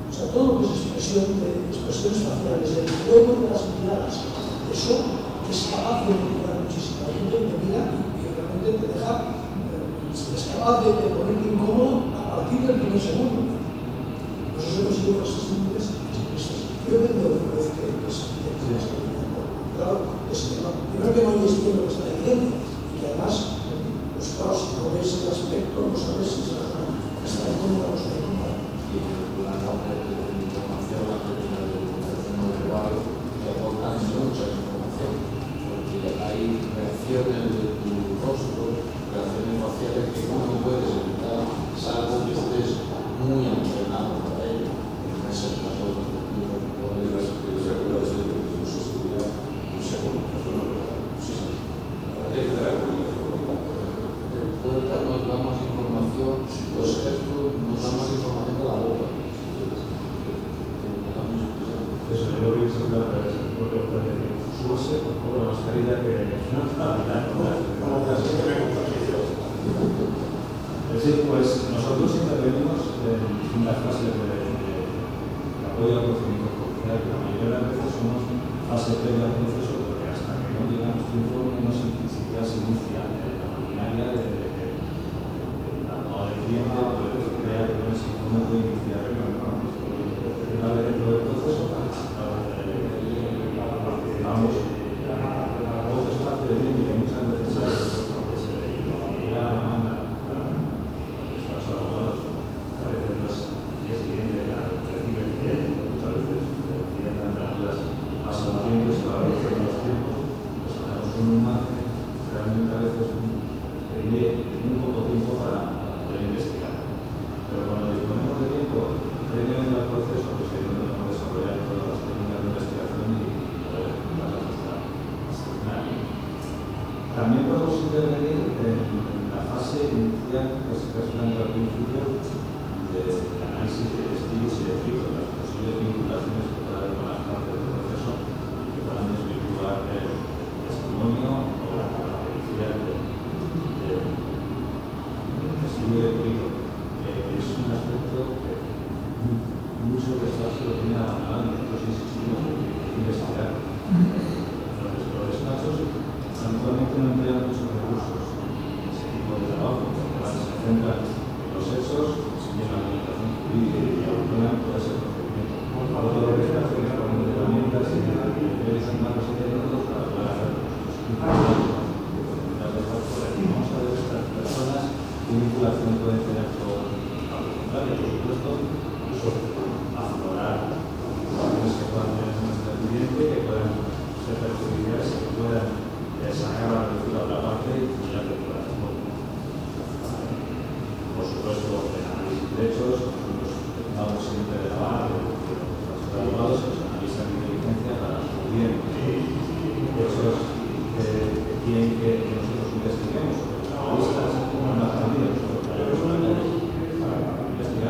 O sea, todo lo que es expresiones faciales, el juego de las miradas, eso es capaz de mejorar muchísimo. Hay gente que te mira y realmente te deja, es capaz de ponerte incómodo a partir del primer segundo. Por eso se consigue cosas simples. Yo depende de lo que es claro, primero que no hay estilo que está evidente y que además, pues claro, si no ves el aspecto, no sabes si esa persona está incómoda o no está incómoda. Y la norma de información, la comunicación no verbal, que aportan mucha información, porque hay reacciones de tu rostro, reacciones faciales que no puedes evitar, salvo que estés muy Sí, pues nosotros intervenimos en distintas fases de apoyo al procedimiento judicial. La mayoría de las veces somos fase previa al proceso, porque hasta que no llegamos a informe no se inicia la maquinaria de cliente, pues crea que no se puede iniciar una vez dentro del proceso. Vamos a otro espacio de tiempo que muchas veces porque se llega a la demanda a los abogados, a veces los días siguientes recibe el cliente, muchas veces tienen las asociaciones a la vez de los tiempos, pues hacemos un margen, realmente a veces requiere muy poco tiempo para investigar. Pero cuando disponemos de tiempo, previamente al proceso, pues podemos desarrollar todas las técnicas de investigación y poder llevarlas hasta el final. También podemos intervenir en la fase inicial, que se plantea al principio, de análisis de testigos y de filtros, las posibles vinculaciones que pueda haber con las partes del proceso que puedan desvirtuar el testimonio o la vericidad del testigo de filtro. Es un aspecto que mucho de esto se lo tiene abandonado y nosotros insistimos en investigar. Entonces, los despachos habitualmente no emplean muchos recursos en ese tipo de trabajo, porque más se centran en los hechos y en la comunicación jurídica y abandonan todo ese procedimiento. Lo que se hace es poner herramientas y medios humanos y técnicos para poder hacer vamos a ver estas personas qué vinculación pueden tener con por supuesto, incluso aflorar situaciones que puedan tener nuestro cliente, que puedan ser perjudiciales, que puedan sacar la lectura de otra parte y la lectura de todo. Por supuesto, el análisis de hechos, nosotros vamos siempre de la mano de los abogados que nos analizan de inteligencia para bien hechos que quieren que nosotros investiguemos. Los analistas no han aprendido nosotros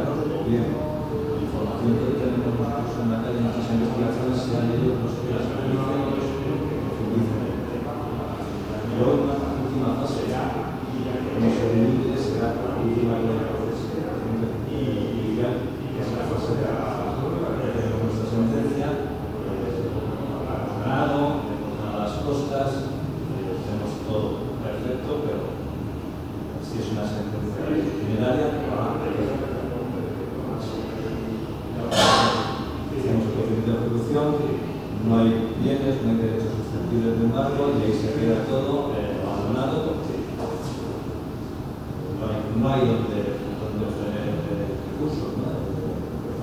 o bien la información que tenemos nosotros en la calle en nuestras investigaciones se han leído los que las analicen o los que profundicen en el tema. Y luego una última fase, como se divide, será la última de la procesión judicial, que es la fase de nuestra sentencia, ganado, a las costas, tenemos todo perfecto, pero si es una sentencia itineraria, no hay bienes, no hay derechos susceptibles de embargo y ahí se queda todo abandonado. No hay donde obtener recursos, ¿no?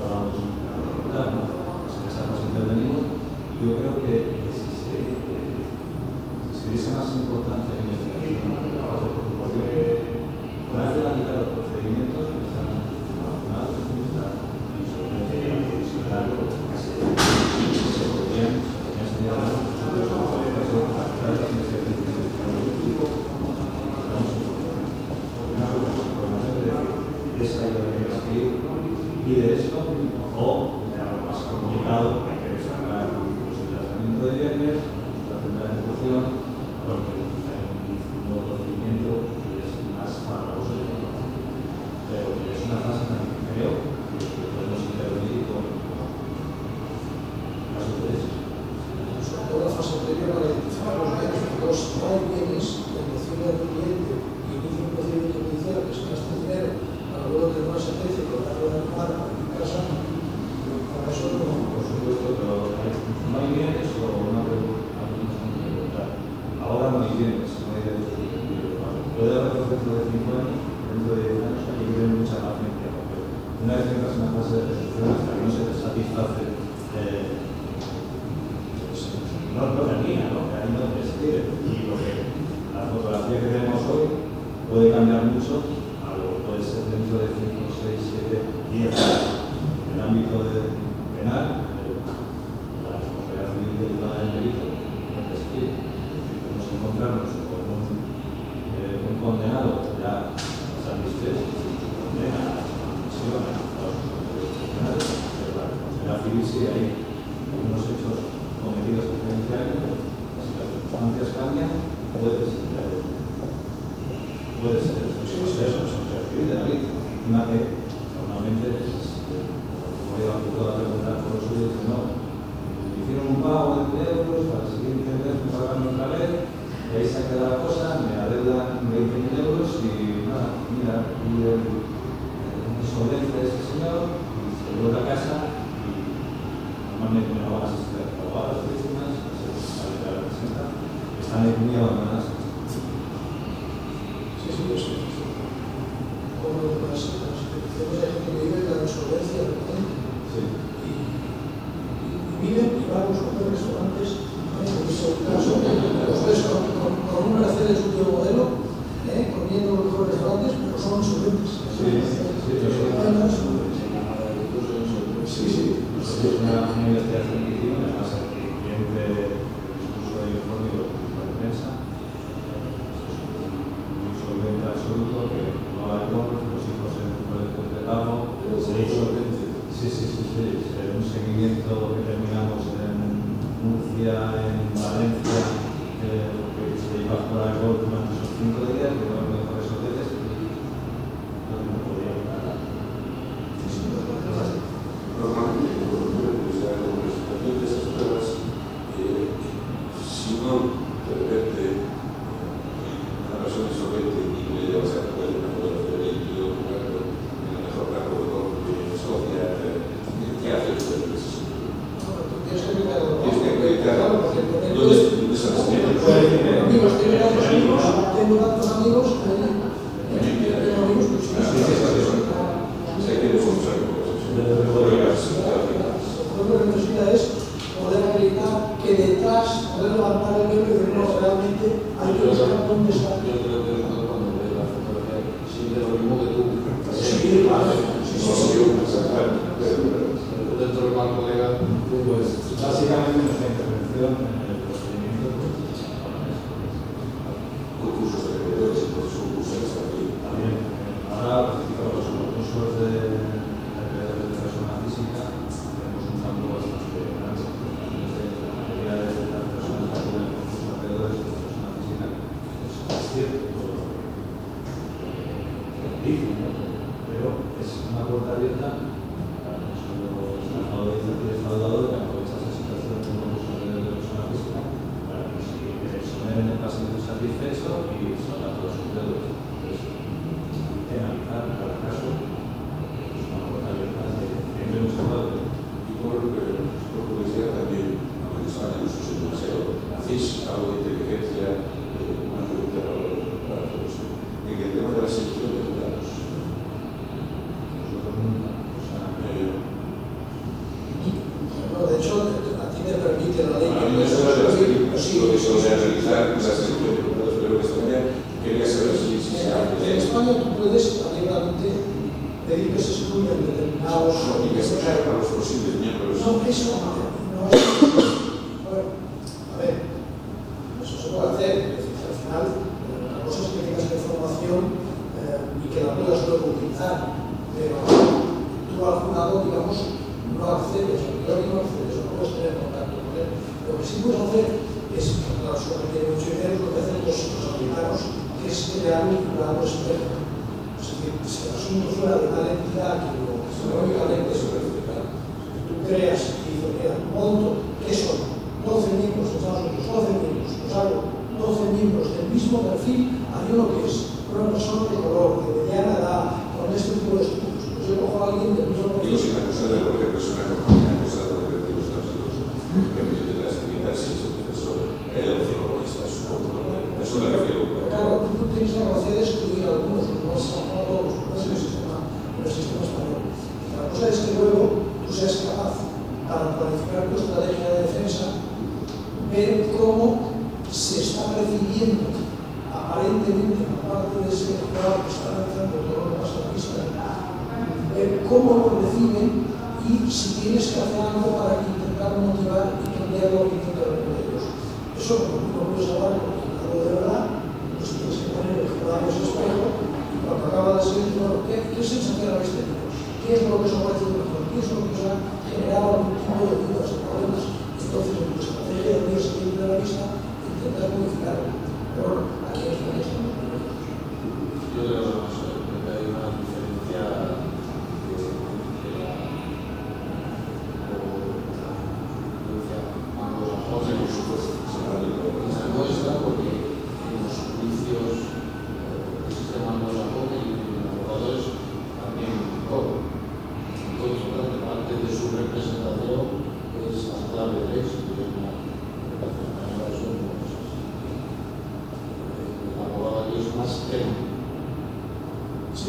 Vamos a en esa fase intervenimos. Yo creo que si se diese más importancia en la investigación, para hacer la mitad de los procedimientos que están relacionados con esta insolvencia profesional y de esto, o algo más complicado, que es hablar del tratamiento de bienes, la primera ejecución, porque hay un nuevo procedimiento que es más farragoso, pero es una fase en la que creo que podemos intervenir con las autoridades. Sobre todo la fase previa para identificar los bienes, porque no hay bienes que recibe al cliente y inicia un procedimiento judicial que se gasta dinero para luego tener una sentencia que va a dar en casa, para eso no. Por supuesto, pero no hay bienes o una pregunta. Ahora no hay bienes, no hay derechos. Puede haber proceso de 5 años, dentro de 10 años hay que tener mucha paciencia, porque una vez que entras en la fase de ejecución hasta que no se te satisface no termina, ¿no? Que ahí no te escribe. Y lo que la fotografía que tenemos hoy puede cambiar mucho a lo que puede ser dentro de 5, 6, 7, 10 años. En el ámbito penal, la responsabilidad civil derivada del delito no te escribe. Nos encontramos con un condenado ya satisfecho, condena a la prisión, a los penales, pero la responsabilidad civil sigue ahí. Unos hechos cometidos diferencialmente, las circunstancias cambian puede ser civil de la ley. Una que normalmente, como he ido a preguntar por los suyos, dice, no, hicieron un pago de euros, para el siguiente mes me pagan otra vez, y ahí se ha quedado la cosa, me adeudan 20.000 euros y nada, mira, y el insolvente de este señor, se llevó la casa y normalmente me lo van a asistir a abogadas, víctimas, a la representa, están ahí muy abandonadas. Sí, sí. Como las instituciones que viven la insolvencia permanente. Sí. Y viven y van a los restaurantes, como es el caso, los ves con un Mercedes último modelo, comiendo los mejores restaurantes, pero son insolventes. Sí. Es una investigación que hicimos, además el cliente discurso de informe de la prensa, un solvente absoluto que no va a los hijos en un proyecto de pago, se hizo un seguimiento que terminamos en Murcia, en Valencia, que se iba a jugar al gol durante esos 5 días, que eran los mejores hoteles, no podía pagar. Normalmente, pues, la presentación de esas pruebas, si uno de repente una persona insolvente y le lleva a ser una fotografía y yo jugando en el mejor campo de golf de Escocia, ¿qué hace usted? Tienes que acreditarlo. Tienes que acreditarlo. ¿Dónde se las tiene? Amigos, tengo tantos amigos, tengo amigos, pues sí. Se quiere demostrar Lo que necesita es poder acreditar que detrás, poder levantar el velo y decir, no, realmente hay que buscar dónde está. Yo creo que cuando ve la fotografía siente lo mismo que tú. Sí, claro. Dentro del marco legal, Pues básicamente nuestra intervención en el procedimiento concursos de acreedores y concursos también ahora los concursos de acreedores de persona física tenemos un campo bastante grande. La mayoría de las personas que acuden al concurso de acreedores de persona física es cierto todo lo que dicen, ¿no? Pero es una puerta abierta para no solo el estado que aprovecha esa situación de un concurso de persona física para que se exoneren el pasivo insatisfecho y salga todos sus deudos. Entonces, analizar cada caso es una puerta abierta de menos estado. y por curiosidad también, aunque en España no se usa demasiado, hacéis algo de inteligencia, una pregunta para todos, en el tema de la selección de jurados. Nosotros nunca, No, de hecho, a ti te permite la ley. A mí me suena de las películas, lo que se va a realizar la selección de jurados, pero en España quería saber si se hace. En España tú puedes abiertamente pedir que se excluyan determinados. Y que se haga para los posibles miembros. No, eso no es. Bueno, a ver, eso se puede hacer. Es decir, al final, la cosa es que tengas la información y que la puedas luego utilizar. Pero tú al jurado, digamos, no accedes, a priori no accedes, o no puedes tener contacto con él. Lo que sí puedes hacer es, claro, sobre que mucho dinero, lo que hacen los americanos, que es crear un jurado experto. Es decir, si el asunto fuera de tal entidad que lógicamente se verifica, tú creas y dices, mira, monto, ¿qué son? 12 miembros de Estados Unidos, 12 miembros, pues hago 12 miembros del mismo perfil, hay uno que es una persona de color, de mediana edad, con este tipo de estudios. Pues yo cojo a alguien del mismo Yo perfil. soy una persona de cualquier persona que me ha acusado de que los Estados Unidos, que me de las actividades y su profesor, el economista, supongo, eso me refiero. Claro, tú tienes la capacidad de excluir a algunos, no a todos, no es el sistema español. La cosa es que luego tú seas capaz, para planificar tu estrategia de defensa, ver cómo se está recibiendo aparentemente por parte de ese jurado que está analizando todo lo que pasa en la pista, ver cómo lo reciben y si tienes que hacer algo para intentar motivar y cambiar la opinión de ellos. Eso no puedes hablar con el jurado de verdad, pues tienes que poner el jurado en ese espejo y cuando acaba de ser, bueno, ¿qué sensación habéis tenido? ¿Qué es lo que os ha parecido mejor? ¿Qué es lo que os ha generado algún tipo de dudas o problemas? Entonces, en tu estrategia del día siguiente de la vista, intentar modificarlo. Pero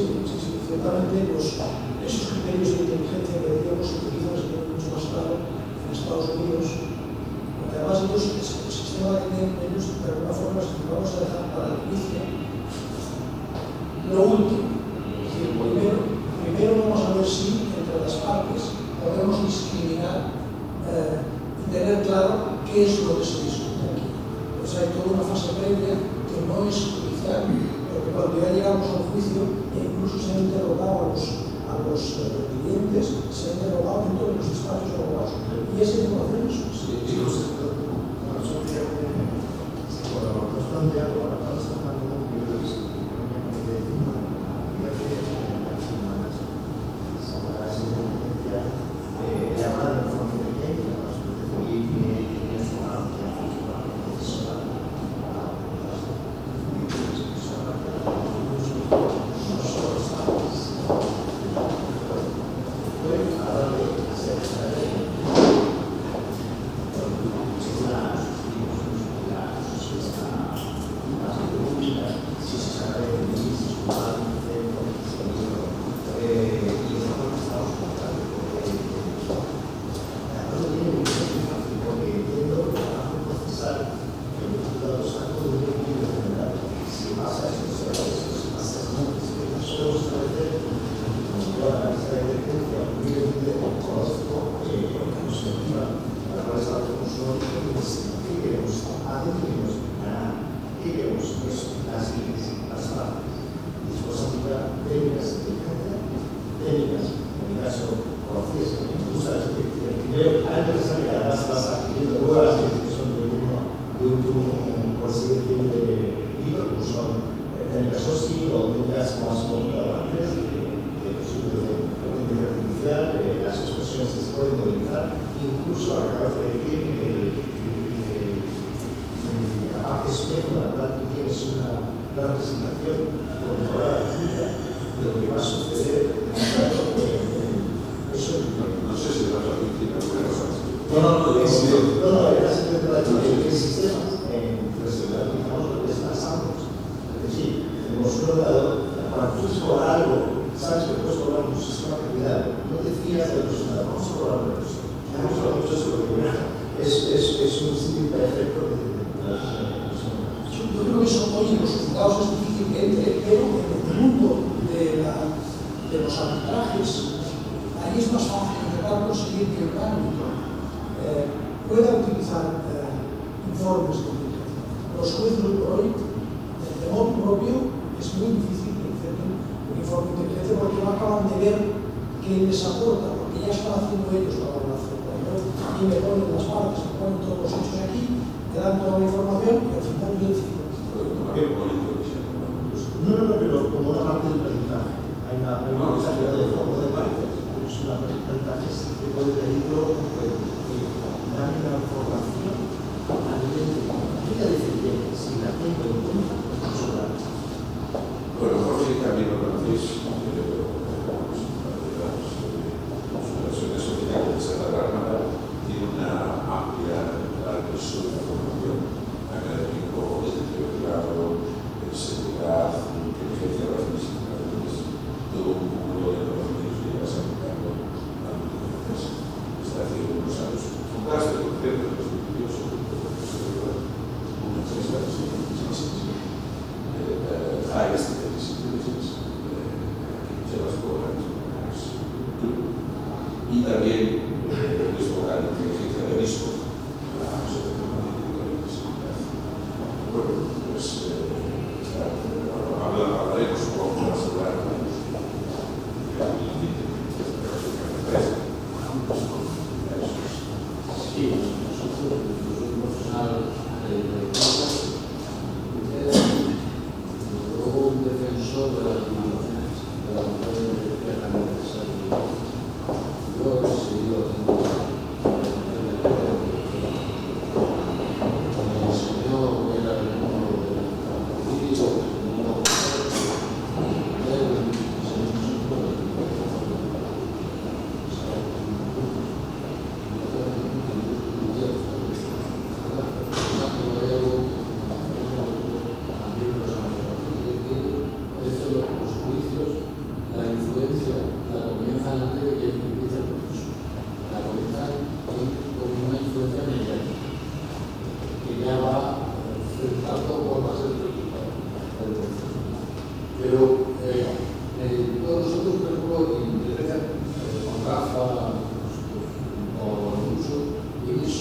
Ciertamente esos criterios de inteligencia que decíamos se utilizan, se tienen mucho más claro en Estados Unidos, porque además ellos, el sistema que tienen ellos, de alguna forma, si vamos a dejar para la inicio, lo último. Es decir, primero vamos a ver si entre las partes podemos discriminar y tener claro qué es lo que se discute aquí. Pues hay toda una fase previa que no es judicial, porque cuando ya llegamos a un juicio, incluso se han interrogado a los clientes, se han interrogado en todos los despachos de abogados. Y esa información es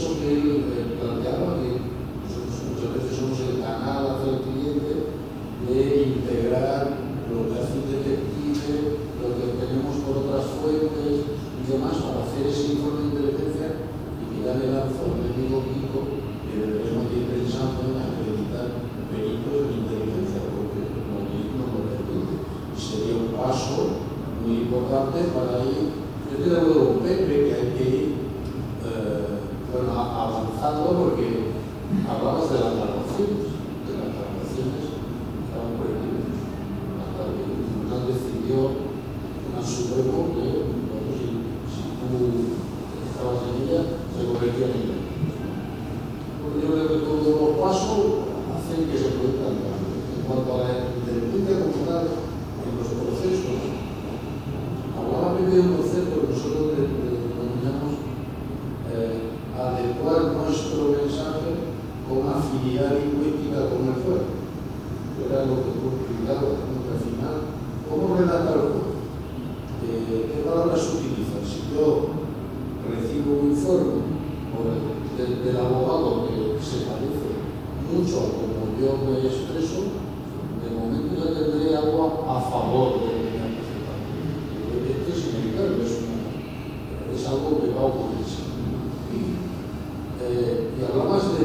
eso que él planteaba, que nosotros muchas veces somos el canal hacia el cliente, de integrar lo que hace un detective, lo que tenemos por otras fuentes y demás para hacer ese informe de inteligencia y mirar el lanzo al médico Kiko, que deberíamos ir pensando en acreditar peritos de inteligencia, porque la ley no lo permite. Sería un paso muy importante para ir. Yo estoy de acuerdo con Pepe que hay que ir avanzando, porque hablabas de las narraciones. Estaban prohibidas. Hasta que el tribunal decidió en Supremo que si tú estabas en ella, se convertía en ella. Porque yo creo que todos los pasos hacen que se produzcan cambios. En cuanto a la inteligencia como tal en los procesos, hablaba Pepe de un concepto que nosotros denominamos adecuar nuestro mensaje con afinidad lingüística con el juego. Era lo que tú explicabas, al final, ¿cómo redactar el juego? ¿Qué palabras utilizas? Si yo recibo un informe del abogado que se parece mucho a como yo me expreso, de momento ya tendré algo a favor de lo que me han presentado. Esto es inevitable, es algo que va a ocurrir. Y hablabas de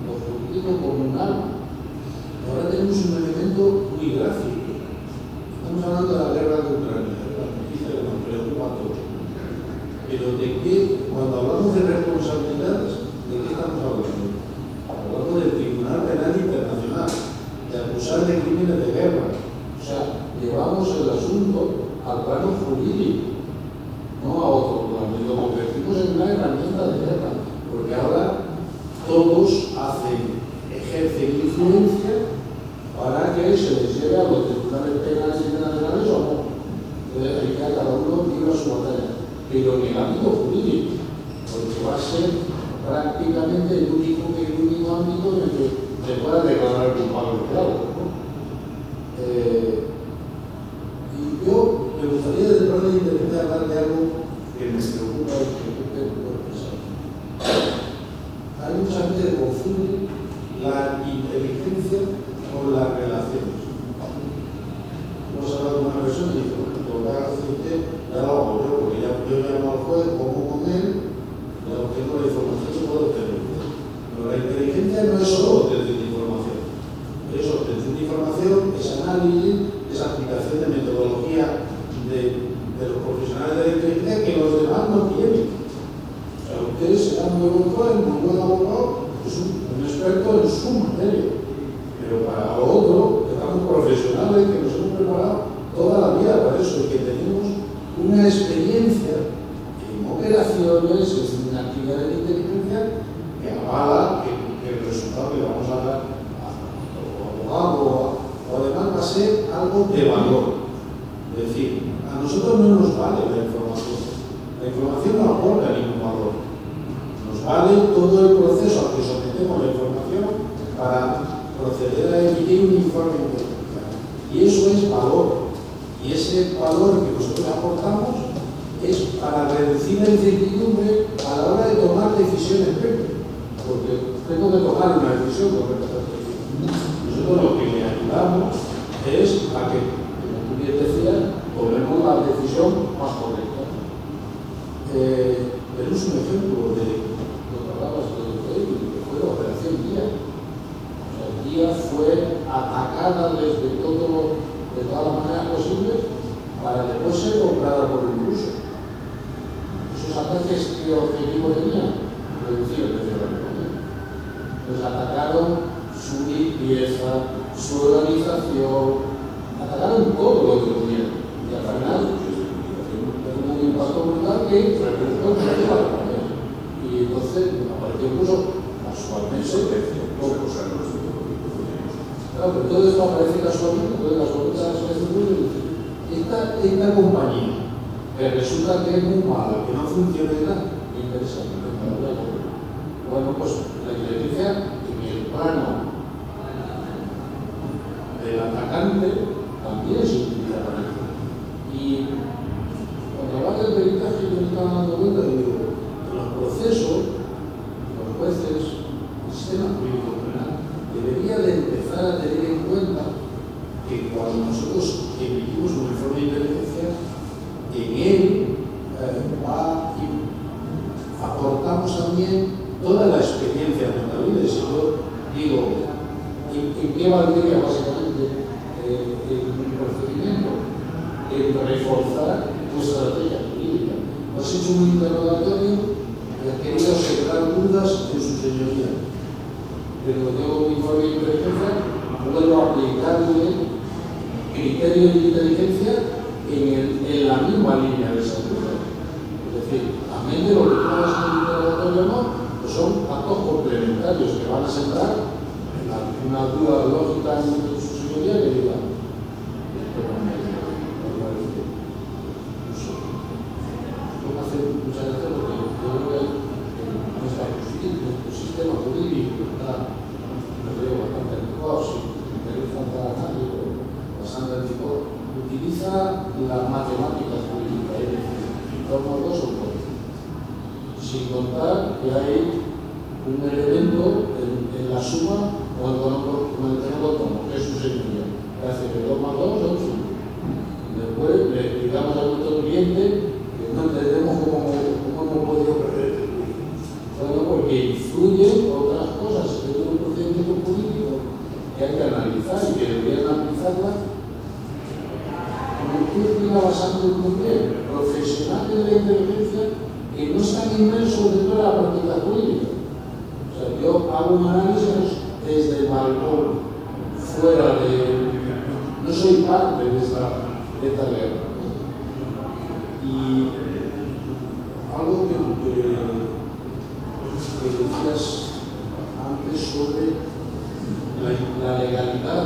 lo jurídico como un arma. Ahora tenemos un elemento muy gráfico. Estamos hablando de la guerra de Ucrania, de la noticia que nos preocupa a todos. Pero de qué, cuando hablamos de responsabilidades, ¿de qué estamos hablando? Hablamos del Tribunal Penal Internacional, de acusar de crímenes de guerra. O sea, llevamos el asunto al plano jurídico, no a otro plano, y lo convertimos en una herramienta de guerra, porque ahora todos ejercen influencia para que se les lleve a los tribunales penales internacionales o no. Entonces, hay que a cada uno viva su batalla, pero en el ámbito jurídico, porque va a ser prácticamente el único ámbito en el que se pueda declarar culpable de algo, ¿no? Y yo me gustaría del plan de inteligencia hablar de algo que me preocupa y que puedo pensar. Hay mucha gente que confunde la inteligencia con las relaciones. Hemos hablado con una persona y dice, bueno, lo que haga usted, ya lo hago yo, porque yo llamo al juez, pongo con él, y obtengo la información que puedo obtener. Pero la inteligencia no es solo obtención de información. Es obtención de información, es análisis, es aplicación de metodología de los profesionales de la inteligencia que los demás no tienen. O sea, ustedes serán muy buen juez, muy buen abogado, es un experto en su materia. Pero para lo otro, estamos profesionales que nos hemos preparado toda la vida para eso y que tenemos una experiencia en operaciones, en actividades de inteligencia que avala que el resultado que vamos a dar a abogado o además va a ser algo de valor. Es decir, a nosotros no nos vale la información. La información no aporta ningún valor. Nos vale todo el proceso al que sometemos la información para proceder a emitir un informe inteligencia. Y eso es valor. Y ese valor que nosotros aportamos es para reducir la incertidumbre a la hora de tomar decisiones previas. Porque tengo que tomar una decisión con respecto a esta decisión. Nosotros lo que le ayudamos es a que, como tú bien decías, tomemos la decisión más correcta. Tenemos un ejemplo de lo que hablabas de Facebook, que fue la Operación Día. Día fue atacada de todas las maneras posibles para después ser comprada por el ruso. Esos ataques, ¿qué objetivo tenían? Reducir el precio de la economía. Entonces atacaron su limpieza, su organización, atacaron todo lo que podían. Y al final tuvo un impacto brutal que representó el precio de la economía. Y entonces apareció incluso casualmente claro, pero todo esto aparece casualmente, esta compañía que resulta que es muy mala, que no funciona nada, interesante. Bueno, pues la inteligencia en el plano del atacante también se utiliza para eso. Y cuando hablaba del peritaje yo me estaba dando cuenta de que los procesos también toda la experiencia contable. Si yo digo, ¿en qué valdría básicamente el procedimiento? En reforzar tu estrategia jurídica. Has hecho un interrogatorio y has querido sembrar dudas en su señoría. Pero tengo un informe de inteligencia, puedo aplicarle criterio de inteligencia en la misma línea de esa duda. Es decir, a mí de lo que tú hagas en el interrogatorio no, pues son actos complementarios que van a sembrar una duda lógica en su señoría que diga, esto no me parece. Esto me hace mucha gracia porque yo creo que nuestro sistema jurídico está, lo veo bastante anticuado, sin interés faltar a nadie, pero bastante anticuado, utiliza las matemáticas jurídicas, como dos o tres, sin contar que hay un elemento en la suma con el término como que es su señoría, que hace que 2 más 2 son 5. Después le explicamos a nuestro cliente que no entendemos cómo hemos podido perder este juicio. Bueno, porque influyen otras cosas de un procedimiento político que hay que analizar y que deberían analizarlas. Como tú explicabas antes muy bien, profesionales de la inteligencia que no están inmersos dentro de la práctica jurídica. O sea, yo hago un análisis desde el balcón, fuera de... No soy parte de esta guerra. Y algo que decías antes sobre la legalidad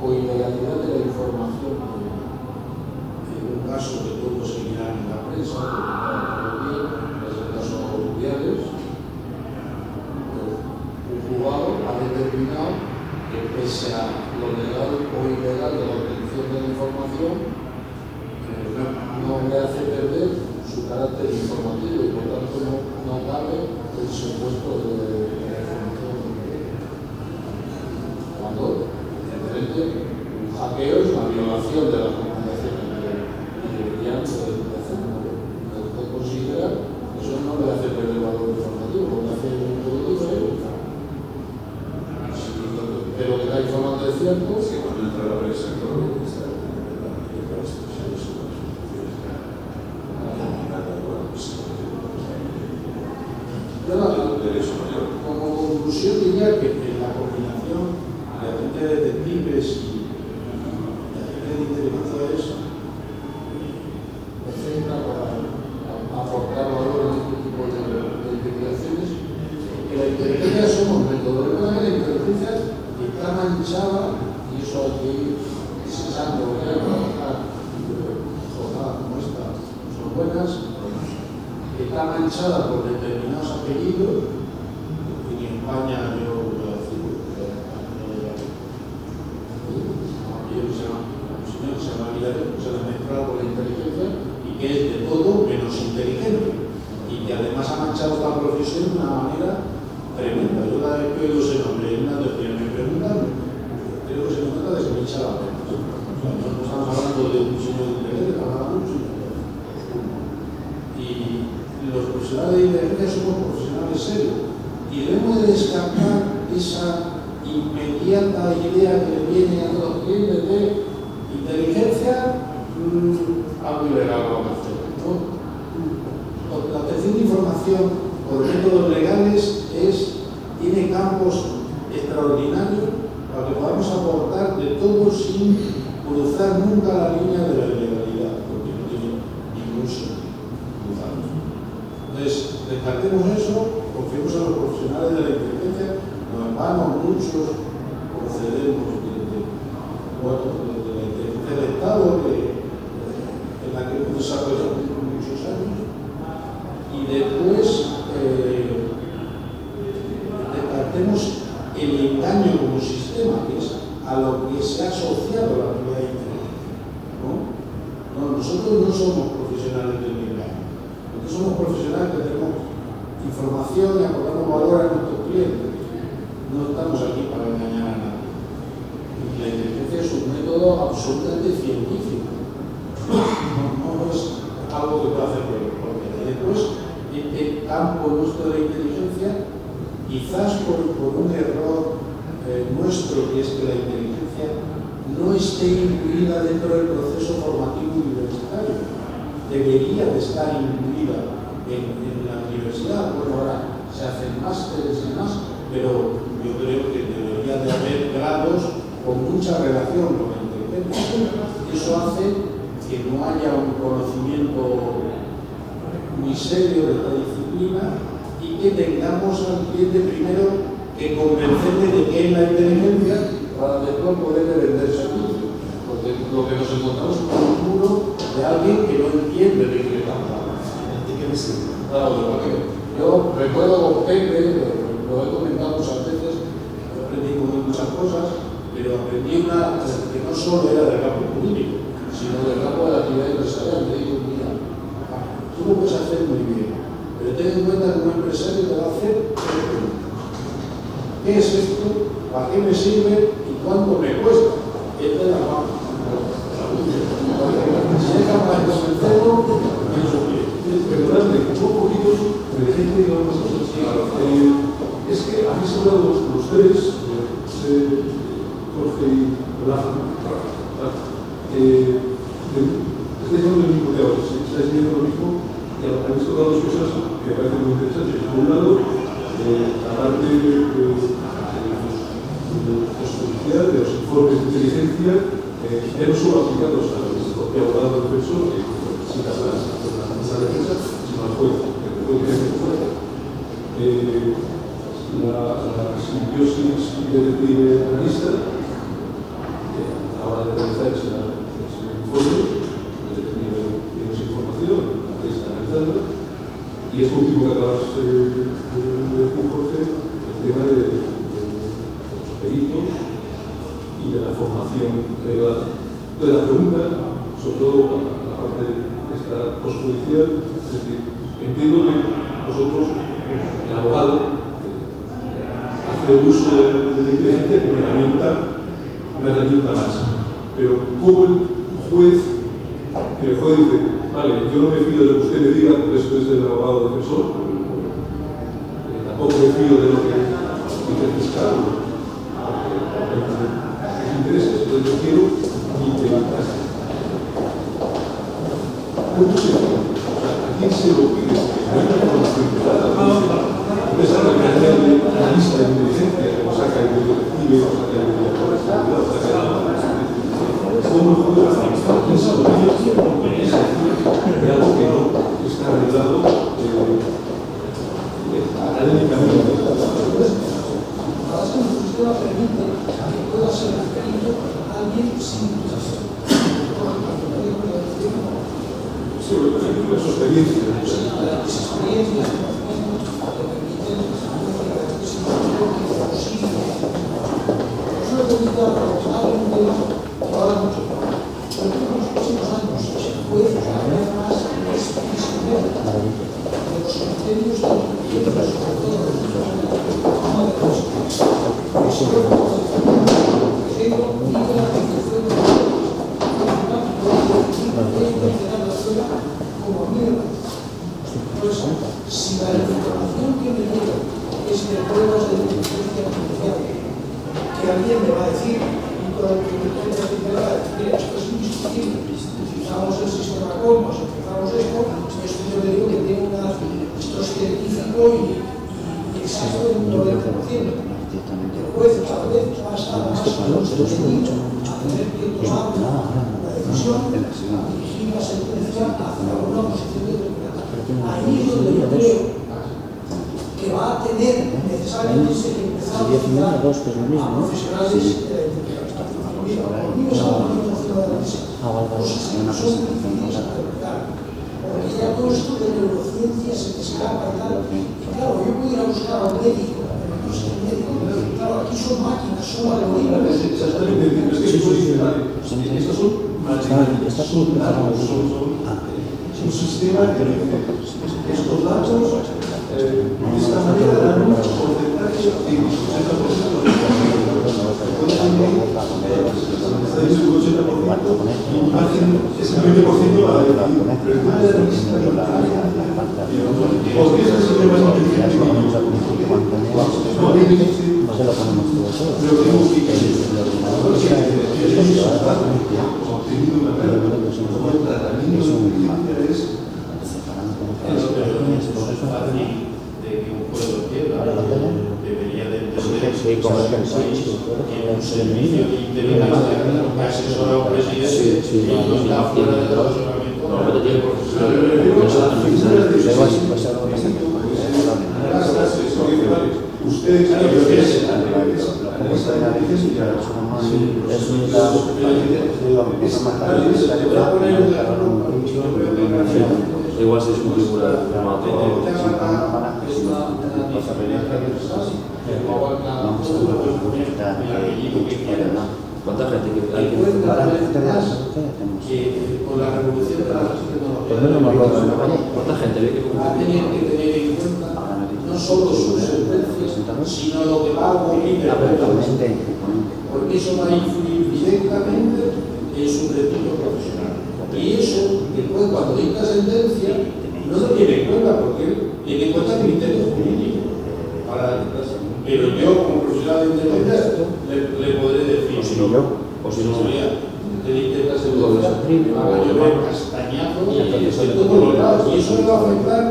o ilegalidad de la información. En un caso que todos seguirán en la prensa, que es el caso de Rubiales, un jugador ha determinado que pese a lo legal o ilegal de la obtención de la información, no le hace perder su carácter informativo y por tanto no cabe el supuesto de la información. Cuando, evidentemente, un hackeo es una violación de las recomendaciones y deberían hacerlo. Usted considera que eso no le hace perder valor informativo, lo que hace un producto es pero que está informando es cierto. Sí, cuando entra la prensa, todo lo que está como conclusión diría que en la combinación de agentes detectives y agentes de inteligencia es perfecta para aportar valor en este tipo de investigaciones, que la inteligencia somos metodología de la inteligencia está manchada, y eso hay que ir desechando, trabajar jornadas como esta son buenas, está manchada por determinados apellidos. En España yo voy a decir un señor que se llama Villarreal, se le ha mezclado con la inteligencia y que es de todo menos inteligente y que además ha manchado esta profesión de una manera tremenda. Yo cada vez que oigo ese nombre en una doctrina me preguntan, creo que se me trata de que me echa la pena. O sea, no estamos hablando de un señor inteligente, estamos hablando de un señor. Y los profesionales de inteligencia somos profesionales serios y debemos de descartar esa inmediata idea que le viene a los clientes de inteligencia, algo ilegal vamos a hacer, ¿no? La obtención de información por métodos legales tiene campos extraordinarios para que podamos aportar de todo sin cruzar nunca la línea de la ilegalidad, porque no tiene ningún sentido cruzarlo. Entonces, descartemos eso, confiemos en los profesionales de la inteligencia, nos vamos muchos, procedemos de la inteligencia del Estado, en la que hemos desarrollado muchos años, y después descartemos el engaño como sistema, que es a lo que se ha asociado la actividad inteligente. ¿No? Nosotros no somos profesionales del engaño. Nosotros somos profesionales que tenemos información y aportamos valor a nuestros clientes. No estamos aquí para engañar a nadie. Y la inteligencia es un método absolutamente científico. No es algo que pueda hacer cualquiera. Y después, este campo nuestro de la inteligencia, quizás por un error nuestro, que es que la inteligencia no esté incluida dentro del proceso formativo universitario. Debería de estar incluida en la universidad. Bueno, ahora se hacen másteres y más, pero yo creo que debería de haber grados con mucha relación con la inteligencia. Eso hace que no haya un conocimiento muy serio de esta disciplina y que tengamos al cliente primero que convencerle de que es la inteligencia para después poderle vender servicio. Porque lo que nos encontramos es un muro de alguien que no entiende de qué estamos hablando. ¿De qué me sirve? Claro, yo recuerdo con Pepe, lo he comentado muchas veces, he aprendido muchas cosas, pero aprendí una que no solo era del campo jurídico, sino del campo de la actividad empresarial. Me digo, mira, tú lo puedes hacer muy bien, pero ten en cuenta que un empresario te va a hacer tres preguntas. ¿Qué es esto? ¿Para qué me sirve? ¿Y cuánto me cuesta? Esta es la parte. Si es capaz de convencerlo, pienso bien. Perdonadme, un poquito de gente, digamos, es que habéis hablado los tres, Jorge y Rafa, estáis hablando del mismo tema, estáis viendo lo mismo y habéis tocado dos cosas que me parecen muy interesantes. Por un lado, la parte de los informes de inteligencia, ya no solo aplicados al propio abogado defensor, que necesita la defensa, sino al juez, que puede tener que juez. La simbiosis detective-analista, a la hora de realizar ese informe, el detective tiene esa información, la está analizando, y es último que acabas de decir, Jorge, el tema de los peritos y de la formación privada. Entonces, la pregunta, sobre todo la parte de esta postjudicial, es decir, entiendo que vosotros, el abogado, hace uso de la inteligencia como una herramienta más. Pero ¿cómo el juez dice, vale, yo no me fío de lo que usted me diga, porque eso es del abogado defensor, tampoco me fío de lo que dice el fiscal, intereses, entonces yo quiero implementar. ¿Cómo se pide? ¿A quién se lo pide? No hay una formación privada. Entonces, a la lista de inteligencia que nos saca el detective, nos saca el director de seguridad, nos saca el ¿cómo el juego a quién se lo pide? De algo que no está arreglado académicamente. Ahora se nos sistema permite que pueda ser referido a alguien sin titulación. Sí, pero es su experiencia. Esa experiencia le permiten no he comentado probablemente que ahora mucho, pero en los próximos años se puede haber más disciplina de los criterios de inteligencia, sobre todo de los si la información que me llega es de pruebas de inteligencia artificial, que alguien me va a decir, y con la inteligencia artificial va a decir, mira, esto es indiscutible, utilizamos el sistema Cosmos, utilizamos esto yo le digo que tiene esto es científico y exacto en un 90%. El juez cada vez va a estar más constreñido a tener que tomar una decisión y dirigir la sentencia hacia una posición determinada. Ahí es donde yo creo que va a tener necesariamente que empezar a utilizar a profesionales de la inteligencia artificial. Conmigo se va a poner encima de la mesa cosas que no son difíciles de interpretar. Porque ya todo esto de neurociencia se te escapa y tal. Y claro, yo puedo ir a buscar a un médico, pero no es el médico. Claro, aquí son máquinas, son algoritmos. Exactamente, es que estos son máquinas, es un sistema que estos datos de esta manera dan un porcentaje de 80% de un margen es el 20% a la pero el tema de la lista porque este sistema es inteligente. No se lo ponemos todo solo. Pero tenemos que El ordenador que trae es lo que va a dar potencia. obtenido una Pero lo que es un tratamiento es un de interés. separando con Es todo eso. fácil de que un pueblo quiera, debería de entender Sí, como es que sí, que un servicio de inteligencia que asesora a un presidente y no está fuera del asesoramiento. No, pero tiene Ustedes igual se configura ¿cuánta gente hay que con la revolución de las tecnologías ¿cuánta gente hay que tienen que tener en cuenta no solo sus sentencias, sino lo que va a ocurrir, porque eso va a influir directamente en su prestigio profesional. Y eso, después, cuando dicta sentencia, no lo tiene en cuenta, porque él tiene en cuenta el interés jurídico. Pero yo, como profesional de inteligencia, le podré decir, o si no te dicta sentencia, haga llover castañazo de todos los lados. Y eso le va a afectar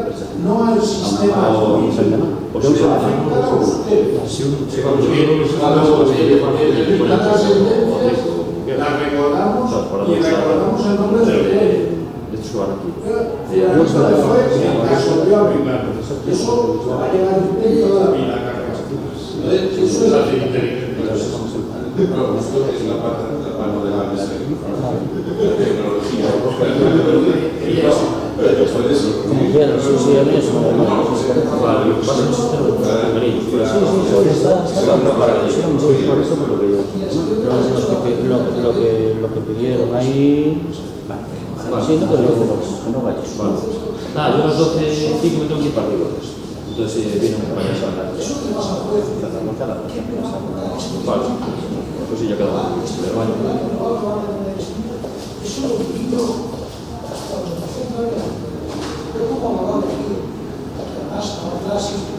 no al sistema jurídico, o si va a afectar a ustedes. La recordamos y recordamos el nombre de él. Eso va a llegar toda la vida. Eso es la inteligencia. Pero esto es la parte de la tecnología. Después de eso. Lo que pidieron ahí. Sí, no, pero no vayas. Nada, yo a las 12:05 me tengo que ir para arriba. Entonces viene un compañero a hablar. Vale. Pues sí, ya queda mal. Pero bueno.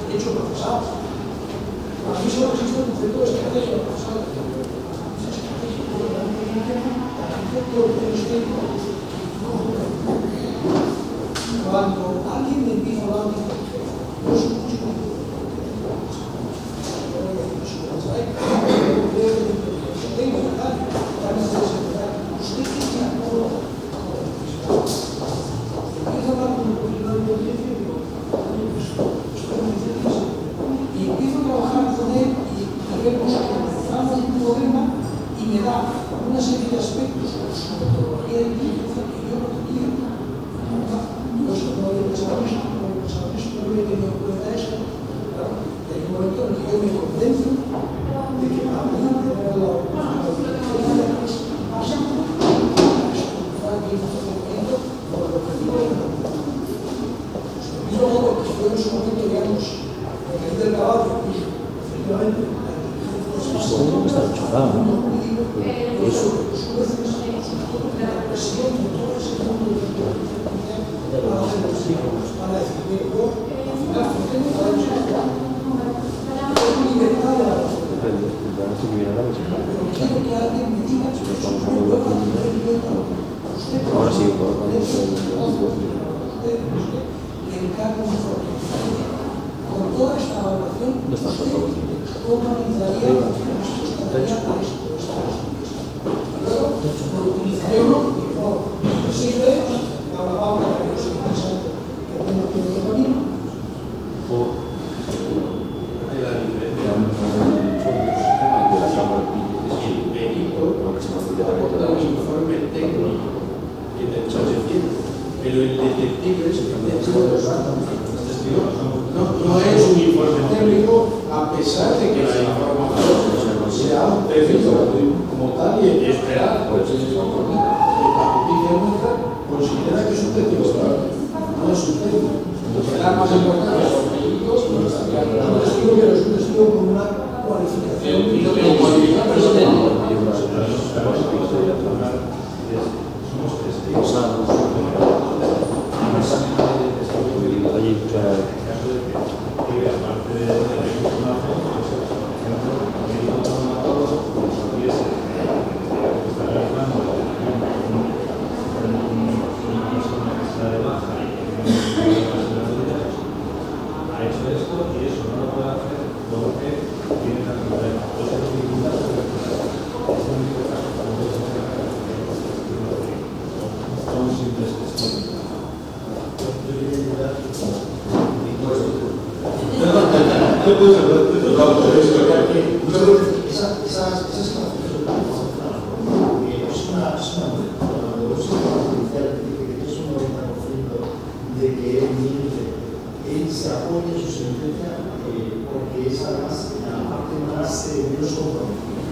Hecho procesado. A mí solo existe un concepto de estrategia procesal. Cuando alguien me empieza a hablar de no es un chico. Tengo verdad, también se desarrollar. Usted tiene acuerdo. Empieza a hablar con un profesional de inteligencia y digo, y empiezo a trabajar con él y vemos que empezamos un problema y me da una serie de aspectos con su metodología de inteligencia que yo no tenía. Yo esto no había pensado esto, no había pensado esto, no había tenido en cuenta esto. Claro, y hay un momento en el que yo me convenzo de que a mí tener la oportunidad de es básico para que el funcionamiento por el objetivo de la y luego, que fue en su momento, digamos, el del caballo, y efectivamente, la inteligencia chocado, ¿no? eso, su la presión de todo ese mundo de la inteligencia para decir, yo, al final, tengo para ellos tengo libertad de la razón. Pero quiero que alguien me diga que eso no puedo tener en cuenta. Ahora sí, el encargo con toda esta evaluación, ¿cómo analizaría la estaría a esto? Luego, lo utilizaré o no, no sirve a la pauta que yo soy interesante, que tengo que ir de camino. Hay la diferencia de la Cámara el perito aporta un informe técnico que te echa decir, pero el detective es el no es un informe técnico, a pesar de que la información sea un técnico como tal y esperar, pues la justicia nuestra considera que es un técnico, no es un técnico. Será más importante los peritos, no es un testigo con una cualificación. Allí, de que él se apoya en su sentencia porque es además la parte más menos comprometida.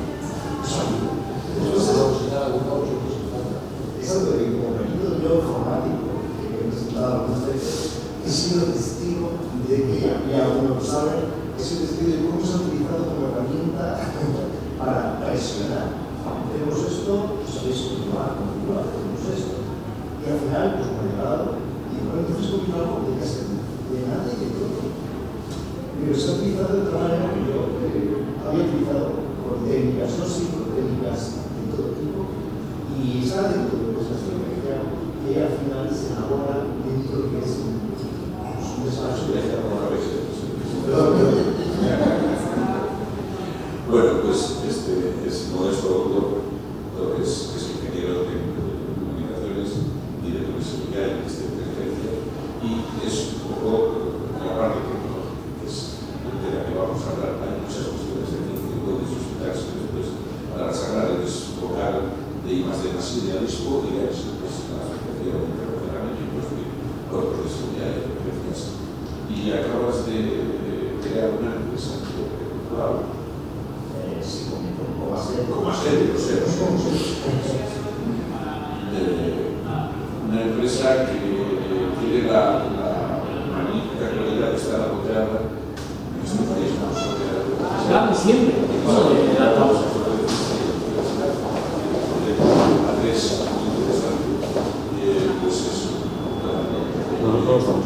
Después se va a presentar alguna otra cosa. Es algo de que como perito yo informático, que he presentado algunas veces, he sido testigo de que, y algunos lo saben, he sido testigo de cómo se ha utilizado como herramienta para presionar. Hacemos esto, sabéis continuar, hacemos esto. Y al final, pues como llegado, y bueno, entonces continúa algo de casa, de nada y de todo. Pero se ha utilizado de otra manera que yo había utilizado con técnicas, no psicotécnicas de todo tipo, y sale de todo lo que es la psicología, que al final se elabora dentro de lo que es un despacho de la Bueno, pues es Modesto Autor, que es ingeniero de comunicaciones y de publicidad y de inteligencia, y es un poco la parte que es de la que vamos a hablar. Hay muchas cuestiones aquí que pueden suscitarse después para sacar el desfocar de I+D más idealismo y es la asociación internacionalmente por profesionalidad y referencias. Y acabas de crear una empresa cultural. Sí, como hacer. Como hacer, o sea, una empresa que tiene la magnífica calidad de estar apoyada en este país. Gane siempre. La causa. Andrés, muy interesante. Pues eso. Nosotros estamos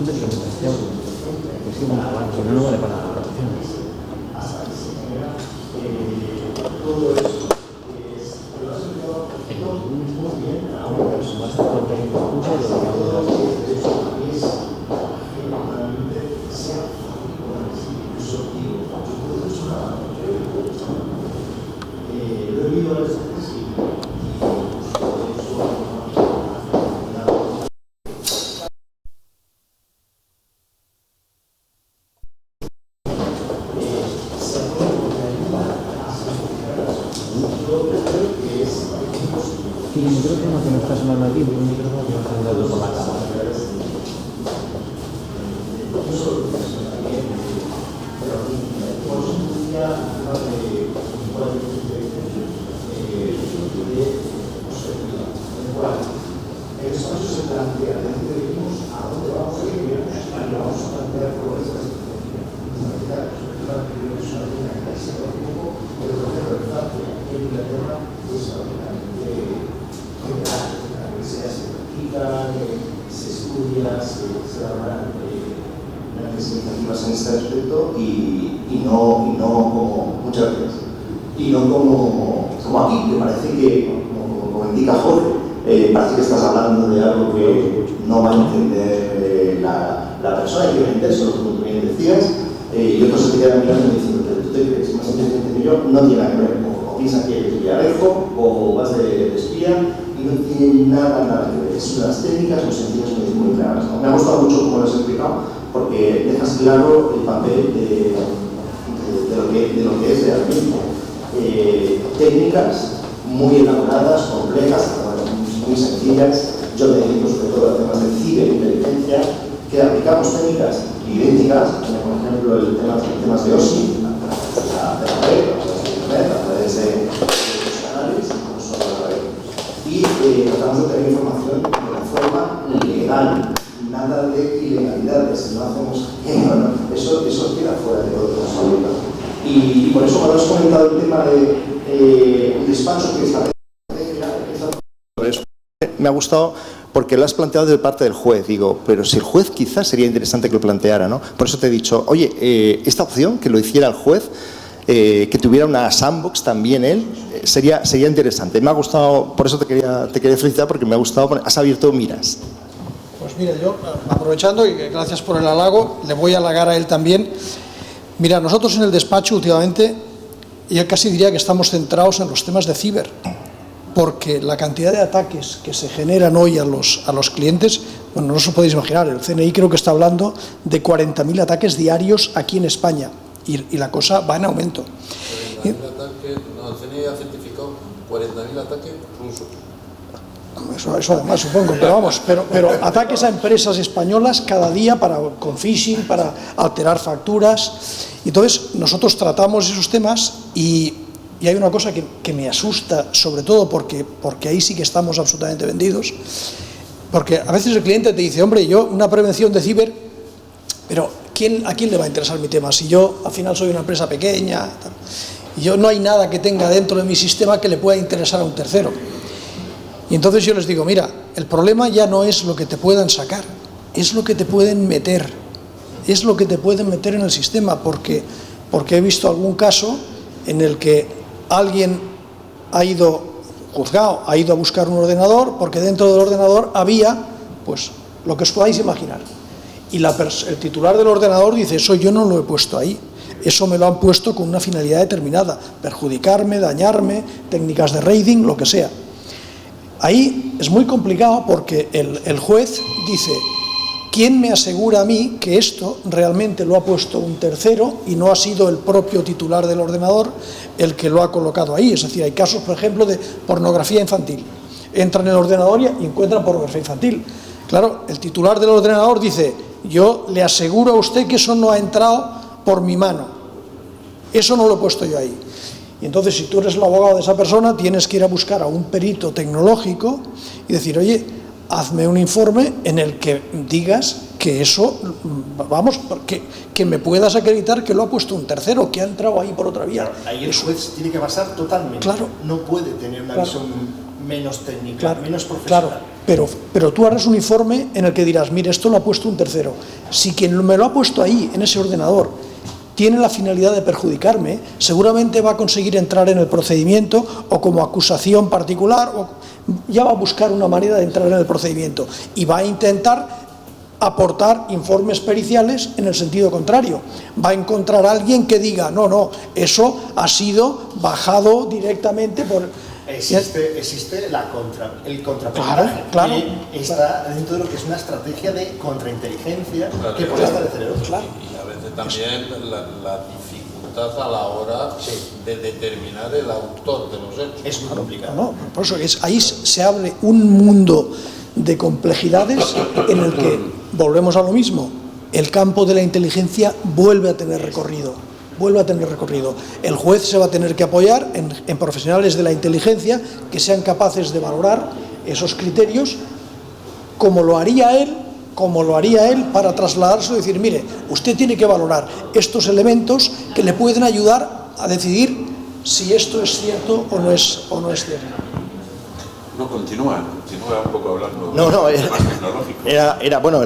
siempre que pues sí, bueno, que no vale para la protección. Todo eso es relacionado muy bien a una persona lo he vivido a veces el micrófono que no está sonando aquí, un micrófono que no está sonando por la cámara. el espacio se plantea, decimos a dónde vamos a ir, y vamos a plantear por esta situación. Es una línea que se va un poco, pero lo que resalta en Inglaterra es que se practica, se estudia, se elaboran grandes iniciativas en este aspecto y no como muchas veces. Y no como aquí, que parece que, como indica Jorge, parece que estás hablando de algo que no va a entender la persona y que va a entender solo como tú bien decías, y otros se te quedan mirando diciendo que tú te crees más inteligente que yo, no tiene nada que ver, o piensan que eres villarejo, o vas de espía, y no tiene nada que ver. Es unas técnicas muy sencillas, muy claras, ¿no? Me ha gustado mucho cómo lo has explicado, porque dejas claro el papel de lo que es realmente. Técnicas muy elaboradas, complejas, muy sencillas. Yo me dedico sobre todo a temas de ciberinteligencia, que aplicamos técnicas idénticas, como por ejemplo el temas de OSI, a través de internet, a través de los canales, no solo a la red. Y tratamos de tener información de la forma legal, nada de ilegalidades, no hacemos eso queda fuera de todo eso. Y por eso cuando has comentado el tema de un despacho que está me ha gustado porque lo has planteado de parte del juez. Digo, pero si el juez quizás sería interesante que lo planteara, ¿no? Por eso te he dicho, oye, esta opción, que lo hiciera el juez, que tuviera una sandbox también él, sería interesante. Me ha gustado, por eso te quería felicitar, porque me ha gustado, has abierto miras. Pues mira, yo, aprovechando, y gracias por el halago, le voy a halagar a él también. Mira, nosotros en el despacho últimamente, yo casi diría que estamos centrados en los temas de ciber, porque la cantidad de ataques que se generan hoy a los clientes, bueno, no os lo podéis imaginar, el CNI creo que está hablando de 40.000 ataques diarios aquí en España, y la cosa va en aumento. 40.000 ataques, no, el CNI ha certificado 40.000 ataques rusos. Eso además supongo, pero vamos, pero ataques a empresas españolas cada día con phishing, para alterar facturas. Entonces nosotros tratamos esos temas y hay una cosa que me asusta, sobre todo porque ahí sí que estamos absolutamente vendidos, porque a veces el cliente te dice, hombre, yo una prevención de ciber, pero ¿a quién le va a interesar mi tema? Si yo al final soy una empresa pequeña, y yo no hay nada que tenga dentro de mi sistema que le pueda interesar a un tercero. Y entonces yo les digo, mira, el problema ya no es lo que te puedan sacar, es lo que te pueden meter, es lo que te pueden meter en el sistema, porque he visto algún caso en el que alguien ha ido a buscar un ordenador, porque dentro del ordenador había, pues, lo que os podáis imaginar. Y el titular del ordenador dice, eso yo no lo he puesto ahí, eso me lo han puesto con una finalidad determinada, perjudicarme, dañarme, técnicas de raiding, lo que sea. Ahí es muy complicado porque el juez dice, ¿quién me asegura a mí que esto realmente lo ha puesto un tercero y no ha sido el propio titular del ordenador el que lo ha colocado ahí? Es decir, hay casos, por ejemplo, de pornografía infantil. Entran en el ordenador y encuentran pornografía infantil. Claro, el titular del ordenador dice, yo le aseguro a usted que eso no ha entrado por mi mano. Eso no lo he puesto yo ahí. Y entonces, si tú eres el abogado de esa persona, tienes que ir a buscar a un perito tecnológico y decir, oye, hazme un informe en el que digas que eso, vamos, que me puedas acreditar que lo ha puesto un tercero, que ha entrado ahí por otra vía. Claro, ahí el juez tiene que basar totalmente. Claro. No puede tener una visión menos técnica, claro, menos profesional. Claro, pero tú harás un informe en el que dirás, mire, esto lo ha puesto un tercero. Si quien me lo ha puesto ahí, en ese ordenador, tiene la finalidad de perjudicarme, seguramente va a conseguir entrar en el procedimiento o como acusación particular, o ya va a buscar una manera de entrar en el procedimiento y va a intentar aportar informes periciales en el sentido contrario. Va a encontrar a alguien que diga, no, eso ha sido bajado directamente por... Existe el contraperitaje, claro, que está dentro de lo que es una estrategia de contrainteligencia que puede establecer el otro. Claro. Y a veces también la dificultad a la hora de determinar el autor de los hechos. Es muy complicado. No, por eso ahí se abre un mundo de complejidades en el que, volvemos a lo mismo, el campo de la inteligencia vuelve a tener recorrido. El juez se va a tener que apoyar en profesionales de la inteligencia que sean capaces de valorar esos criterios como lo haría él para trasladarse y decir, mire, usted tiene que valorar estos elementos que le pueden ayudar a decidir si esto es cierto o no es cierto. No, continúa un poco hablando No, de temas tecnológicos. Bueno,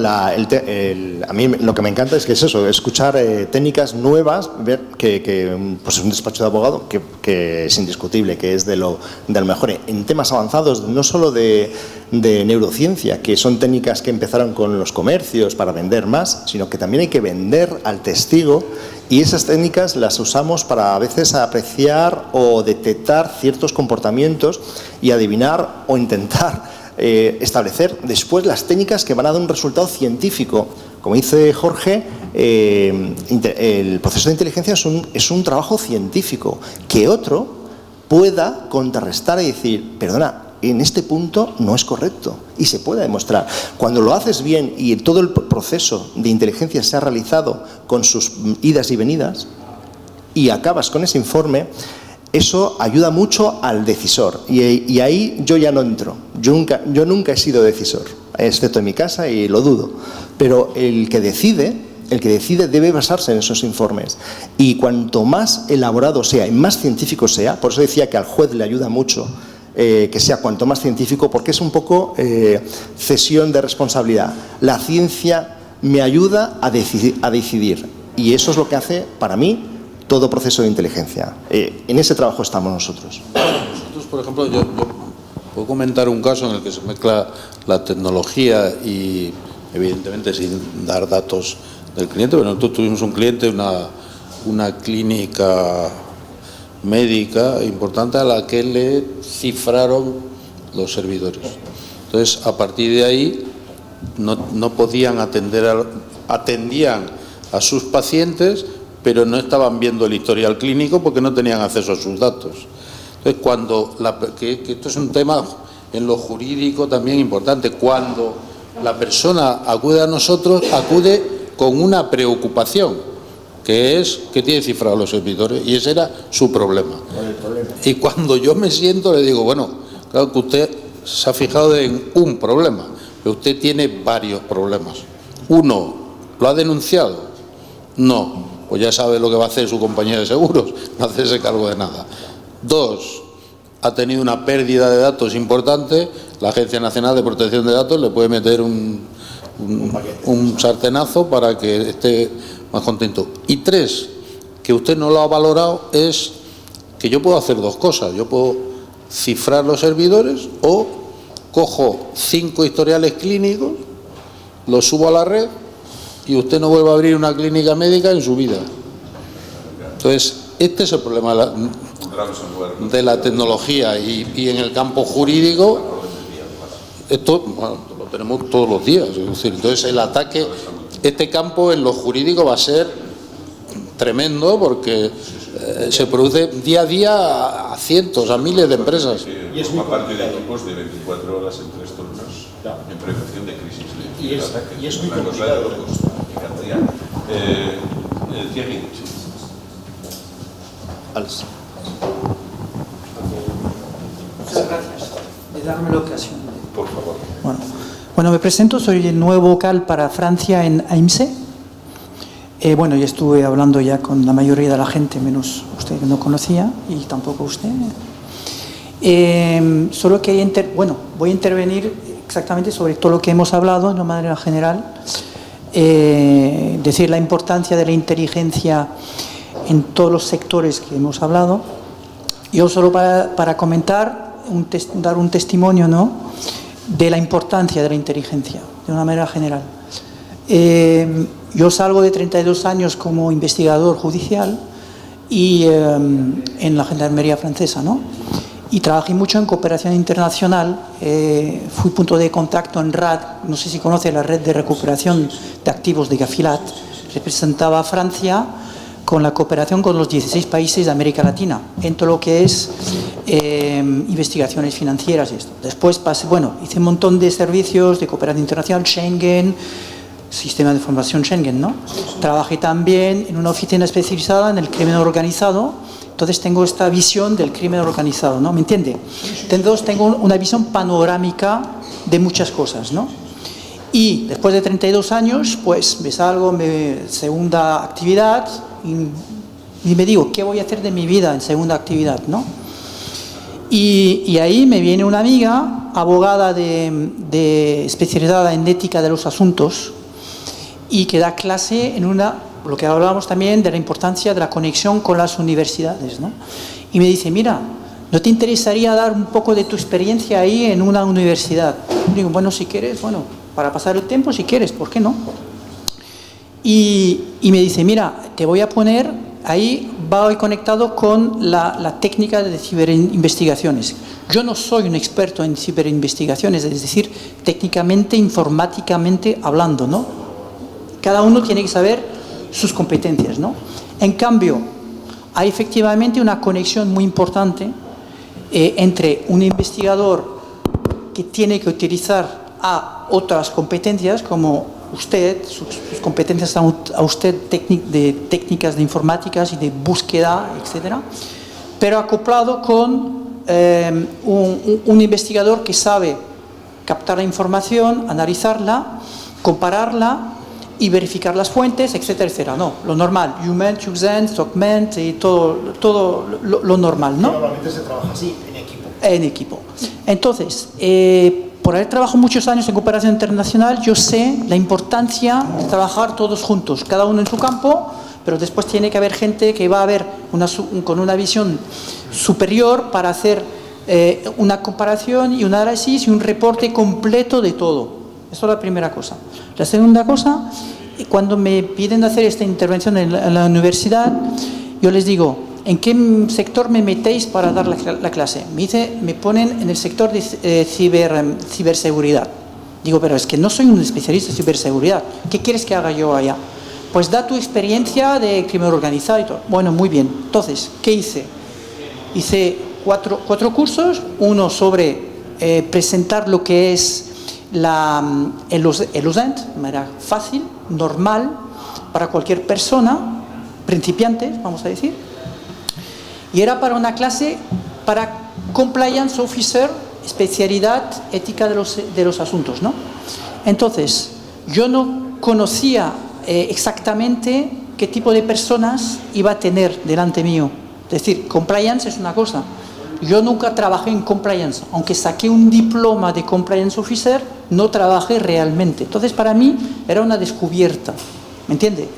a mí lo que me encanta es que es eso, escuchar técnicas nuevas, ver que pues es un despacho de abogado que es indiscutible, que es de lo mejor en temas avanzados, no solo de neurociencia, que son técnicas que empezaron con los comercios para vender más, sino que también hay que vender al testigo, y esas técnicas las usamos para a veces apreciar o detectar ciertos comportamientos y adivinar o intentar establecer después las técnicas que van a dar un resultado científico. Como dice Jorge, el proceso de inteligencia es un trabajo científico que otro pueda contrarrestar y decir, perdona, en este punto no es correcto, y se puede demostrar. Cuando lo haces bien y todo el proceso de inteligencia se ha realizado con sus idas y venidas y acabas con ese informe, eso ayuda mucho al decisor, y ahí yo ya no entro. Yo nunca he sido decisor, excepto en mi casa, y lo dudo, pero el que decide debe basarse en esos informes, y cuanto más elaborado sea y más científico sea, por eso decía que al juez le ayuda mucho que sea cuanto más científico, porque es un poco cesión de responsabilidad. La ciencia me ayuda a decidir, y eso es lo que hace, para mí, todo proceso de inteligencia. En ese trabajo estamos nosotros. Nosotros, por ejemplo, yo puedo comentar un caso en el que se mezcla la tecnología y, evidentemente, sin dar datos del cliente, pero nosotros tuvimos un cliente, una clínica médica importante a la que le cifraron los servidores. Entonces, a partir de ahí, no podían atendían a sus pacientes, pero no estaban viendo el historial clínico porque no tenían acceso a sus datos. Entonces, que esto es un tema en lo jurídico también importante, cuando la persona acude a nosotros, acude con una preocupación, que es que tiene cifrados los servidores, y ese era su problema. Y cuando yo me siento, le digo, bueno, claro que usted se ha fijado en un problema, pero usted tiene varios problemas. Uno, ¿lo ha denunciado? No, pues ya sabe lo que va a hacer su compañía de seguros, no hacerse cargo de nada. Dos, ha tenido una pérdida de datos importante, la Agencia Nacional de Protección de Datos le puede meter un sartenazo para que esté más contento. Y tres, que usted no lo ha valorado, es que yo puedo hacer dos cosas. Yo puedo cifrar los servidores o cojo 5 historiales clínicos, los subo a la red y usted no vuelve a abrir una clínica médica en su vida. Entonces, este es el problema de la tecnología y en el campo jurídico esto, bueno, lo tenemos todos los días. Es decir, entonces el ataque, este campo en lo jurídico va a ser tremendo porque se produce día a día a cientos, a miles de empresas. Y es una parte de equipos de 24 horas en 3 turnos en prevención de crisis. Y es muy complicado. Thierry. Muchas gracias de darme la ocasión. Por favor. Bueno, me presento, soy el nuevo vocal para Francia en AIMSE. Bueno, ya estuve hablando ya con la mayoría de la gente, menos usted que no conocía y tampoco usted. Solo quería, voy a intervenir exactamente sobre todo lo que hemos hablado de una manera general. Decir la importancia de la inteligencia en todos los sectores que hemos hablado. Yo solo para comentar, dar un testimonio, ¿no?, de la importancia de la inteligencia, de una manera general. Yo salgo de 32 años como investigador judicial y en la Gendarmería francesa, ¿no? Y trabajé mucho en cooperación internacional. Fui punto de contacto en RAD, no sé si conoce la red de recuperación de activos de Gafilat. Representaba a Francia con la cooperación con los 16 países de América Latina en todo lo que es investigaciones financieras y esto. Después hice un montón de servicios de cooperación internacional, Schengen, sistema de información Schengen, ¿no? Trabajé también en una oficina especializada en el crimen organizado, entonces tengo esta visión del crimen organizado, ¿no? ¿Me entiende? Entonces tengo una visión panorámica de muchas cosas, ¿no? Y después de 32 años, pues me salgo, segunda actividad, y me digo, ¿qué voy a hacer de mi vida en segunda actividad, no? Y ahí me viene una amiga, abogada especializada en ética de los asuntos, y que da clase en lo que hablábamos también de la importancia de la conexión con las universidades, ¿no? Y me dice, mira, ¿no te interesaría dar un poco de tu experiencia ahí en una universidad? Y digo, bueno, si quieres, para pasar el tiempo, si quieres, ¿por qué no? Y me dice, mira, te voy a poner, ahí voy conectado con la técnica de ciberinvestigaciones. Yo no soy un experto en ciberinvestigaciones, es decir, técnicamente, informáticamente hablando, ¿no? Cada uno tiene que saber sus competencias, ¿no? En cambio, hay efectivamente una conexión muy importante entre un investigador que tiene que utilizar a otras competencias como usted, sus competencias a usted de técnicas de informáticas y de búsqueda, etcétera, pero acoplado con un investigador que sabe captar la información, analizarla, compararla y verificar las fuentes, etcétera, etcétera. No, lo normal, Human, Xuxen, Stockment y todo lo normal, ¿no? Normalmente se trabaja así, en equipo. En equipo. Entonces, por haber trabajado muchos años en cooperación internacional, yo sé la importancia de trabajar todos juntos, cada uno en su campo, pero después tiene que haber gente que va a ver con una visión superior para hacer una comparación y un análisis y un reporte completo de todo. Eso es la primera cosa. La segunda cosa, cuando me piden hacer esta intervención en la universidad, yo les digo, ¿en qué sector me metéis para dar la clase? Me ponen en el sector de ciberseguridad. Digo, pero es que no soy un especialista en ciberseguridad. ¿Qué quieres que haga yo allá? Pues da tu experiencia de crimen organizado y todo. Bueno, muy bien. Entonces, ¿qué hice? Hice cuatro cursos. Uno sobre presentar lo que es el OSENT, de manera fácil, normal, para cualquier persona, principiante, vamos a decir. Y era para una clase para Compliance Officer, especialidad ética de los asuntos, ¿no? Entonces, yo no conocía exactamente qué tipo de personas iba a tener delante mío. Es decir, compliance es una cosa. Yo nunca trabajé en compliance, aunque saqué un diploma de compliance officer, no trabajé realmente. Entonces, para mí era una descubierta, ¿me entiende?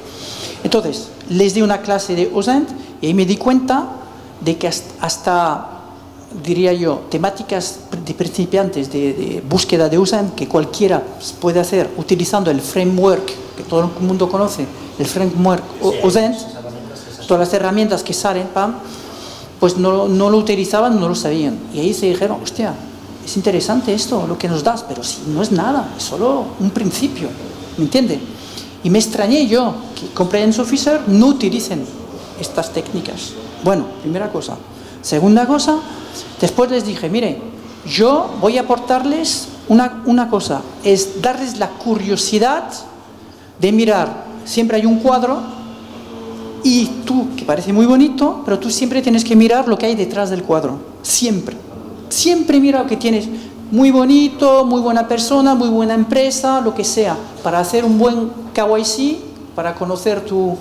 Entonces, les di una clase de OSENT y ahí me di cuenta de que hasta diría yo, temáticas de principiantes de búsqueda de OSENT que cualquiera puede hacer utilizando el framework que todo el mundo conoce, el framework OSENT, todas las herramientas que salen, pues no lo utilizaban, no lo sabían. Y ahí se dijeron, hostia, es interesante esto, lo que nos das, pero si no es nada, es solo un principio, ¿me entiende? Y me extrañé yo que Compliance Officer no utilicen estas técnicas. Bueno, primera cosa. Segunda cosa, después les dije, mire, yo voy a aportarles una cosa, es darles la curiosidad de mirar, siempre hay un cuadro y tú, que parece muy bonito, pero tú siempre tienes que mirar lo que hay detrás del cuadro, siempre. Siempre mira lo que tienes, muy bonito, muy buena persona, muy buena empresa, lo que sea, para hacer un buen KYC, para conocer tu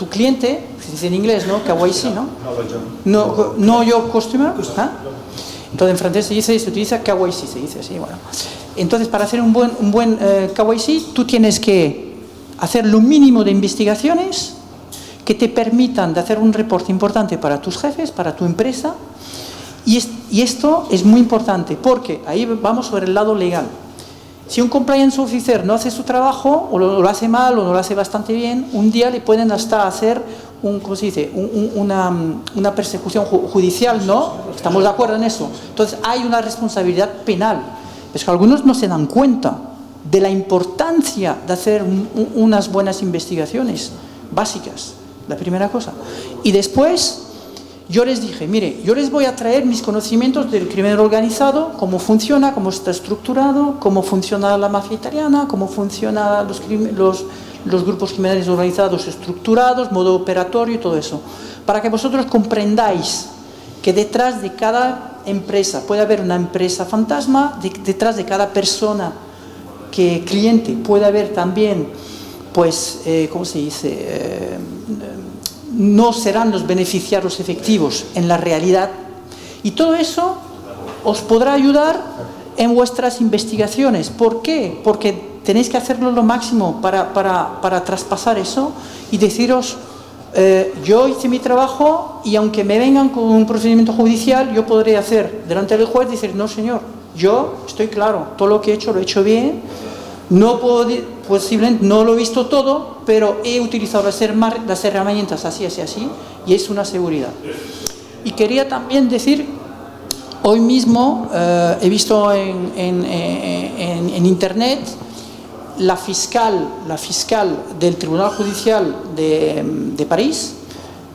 cliente, se dice en inglés, ¿no? KYC, ¿no? No yo customer, ¿ah? Entonces en francés se utiliza KYC, se dice así, bueno. Entonces para hacer un buen KYC tú tienes que hacer lo mínimo de investigaciones que te permitan de hacer un reporte importante para tus jefes, para tu empresa, y esto es muy importante porque ahí vamos sobre el lado legal. Si un compliance officer no hace su trabajo, o lo hace mal, o no lo hace bastante bien, un día le pueden hasta hacer ¿cómo se dice? Una persecución judicial, ¿no? Estamos de acuerdo en eso. Entonces hay una responsabilidad penal. Es que algunos no se dan cuenta de la importancia de hacer unas buenas investigaciones básicas, la primera cosa. Y después yo les dije, mire, yo les voy a traer mis conocimientos del crimen organizado, cómo funciona, cómo está estructurado, cómo funciona la mafia italiana, cómo funcionan los grupos criminales organizados estructurados, modo operatorio y todo eso. Para que vosotros comprendáis que detrás de cada empresa puede haber una empresa fantasma, detrás de cada persona cliente puede haber también, pues, ¿cómo se dice? No serán los beneficiarios efectivos en la realidad. Y todo eso os podrá ayudar en vuestras investigaciones. ¿Por qué? Porque tenéis que hacerlo lo máximo para traspasar eso y deciros, yo hice mi trabajo y aunque me vengan con un procedimiento judicial, yo podré hacer delante del juez, decir, no señor, yo estoy claro, todo lo que he hecho lo he hecho bien, posiblemente no lo he visto todo, pero he utilizado las herramientas así, y es una seguridad. Y quería también decir, hoy mismo he visto en internet la fiscal del Tribunal Judicial de París,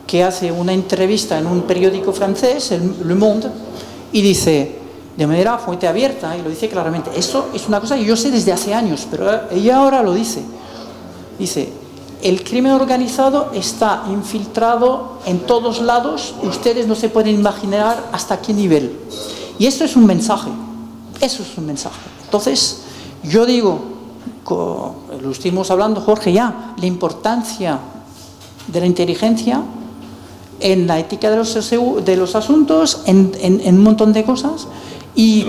que hace una entrevista en un periódico francés, Le Monde, y dice, de manera fuente abierta, y lo dice claramente, eso es una cosa que yo sé desde hace años, pero ella ahora lo dice. Dice, el crimen organizado está infiltrado en todos lados, ustedes no se pueden imaginar hasta qué nivel. Y eso es un mensaje, Entonces, yo digo, lo estuvimos hablando, Jorge, ya, la importancia de la inteligencia en la ética de los asuntos, en un montón de cosas, y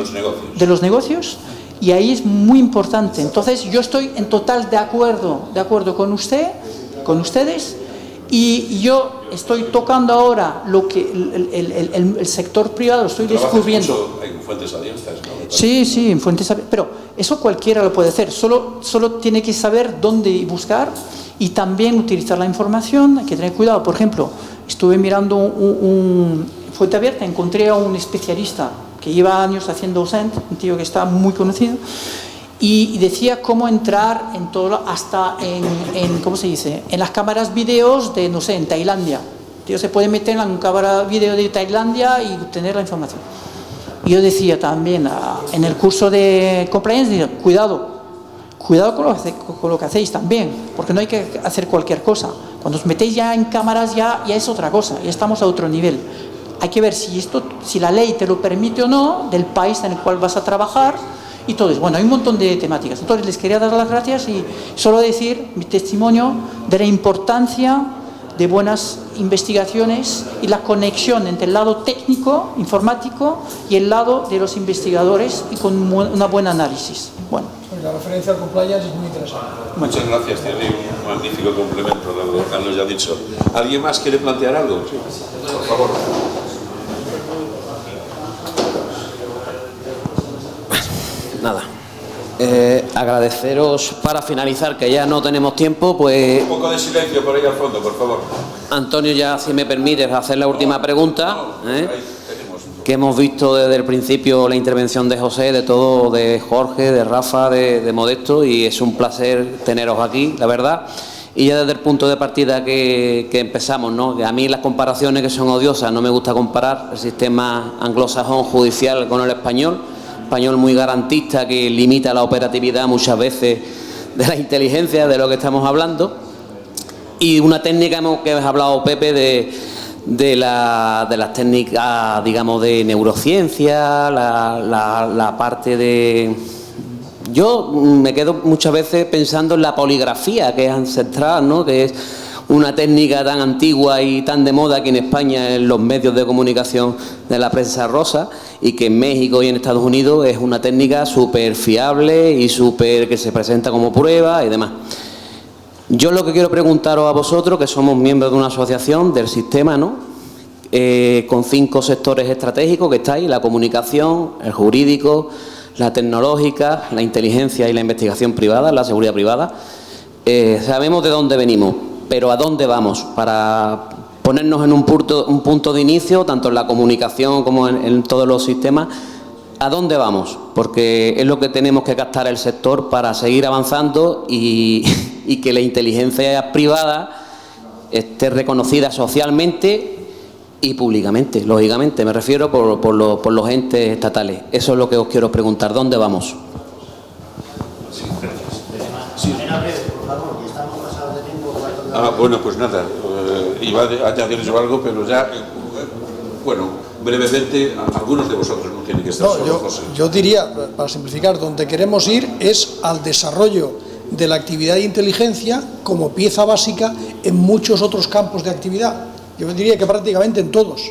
de los negocios, y ahí es muy importante. Entonces yo estoy en total de acuerdo con ustedes, Y yo estoy tocando ahora lo que el sector privado, lo estoy descubriendo. Mucho en fuentes abiertas, ¿no? Sí, en fuentes abiertas, pero eso cualquiera lo puede hacer, solo tiene que saber dónde buscar y también utilizar la información. Hay que tener cuidado. Por ejemplo, estuve mirando un fuente abierta, encontré a un especialista que lleva años haciendo OSENT, un tío que está muy conocido, y decía cómo entrar en todo, hasta en ¿cómo se dice?, en las cámaras videos de, no sé, en Tailandia. El tío se puede meter en una cámara video de Tailandia y obtener la información. Y yo decía también en el curso de compliance, cuidado con lo que hacéis también, porque no hay que hacer cualquier cosa. Cuando os metéis ya en cámaras ya es otra cosa, ya estamos a otro nivel. Hay que ver si la ley te lo permite o no, del país en el cual vas a trabajar y todo eso. Bueno, hay un montón de temáticas. Entonces les quería dar las gracias y solo decir mi testimonio de la importancia de buenas investigaciones y la conexión entre el lado técnico, informático, y el lado de los investigadores, y con un buen análisis. Bueno. La referencia al compliance es muy interesante. Muchas gracias, tiene un magnífico complemento, Carlos ya ha dicho. ¿Alguien más quiere plantear algo? Sí. Por favor. Nada. Agradeceros para finalizar, que ya no tenemos tiempo, pues... Un poco de silencio por ahí al fondo, por favor. Antonio, ya si me permites hacer la última pregunta, que hemos visto desde el principio la intervención de José, de todo, de Jorge, de Rafa, de Modesto, y es un placer teneros aquí, la verdad. Y ya desde el punto de partida que empezamos, ¿no?, que a mí las comparaciones que son odiosas, no me gusta comparar el sistema anglosajón judicial con el español muy garantista, que limita la operatividad muchas veces de la inteligencia, de lo que estamos hablando, y una técnica que has hablado, Pepe, de las técnicas, digamos, de neurociencia, la parte de... Yo me quedo muchas veces pensando en la poligrafía, que es ancestral, ¿no?, que es una técnica tan antigua y tan de moda aquí en España en los medios de comunicación de la prensa rosa, y que en México y en Estados Unidos es una técnica súper fiable y que se presenta como prueba y demás. Yo lo que quiero preguntaros a vosotros, que somos miembros de una asociación del sistema, ¿no?, con 5 sectores estratégicos que estáis: la comunicación, el jurídico, la tecnológica, la inteligencia y la investigación privada, la seguridad privada. Sabemos de dónde venimos, pero ¿a dónde vamos? Para ponernos en un punto de inicio, tanto en la comunicación como en todos los sistemas, ¿a dónde vamos? Porque es lo que tenemos que captar el sector para seguir avanzando y que la inteligencia privada esté reconocida socialmente y públicamente, lógicamente, me refiero por los entes estatales. Eso es lo que os quiero preguntar, ¿dónde vamos? Sí, gracias. Sí. Bueno, pues nada, iba a añadir yo algo, pero ya, bueno, brevemente, algunos de vosotros no tienen que estar solos, José. Yo diría, para simplificar, donde queremos ir es al desarrollo de la actividad de inteligencia como pieza básica en muchos otros campos de actividad. Yo diría que prácticamente en todos.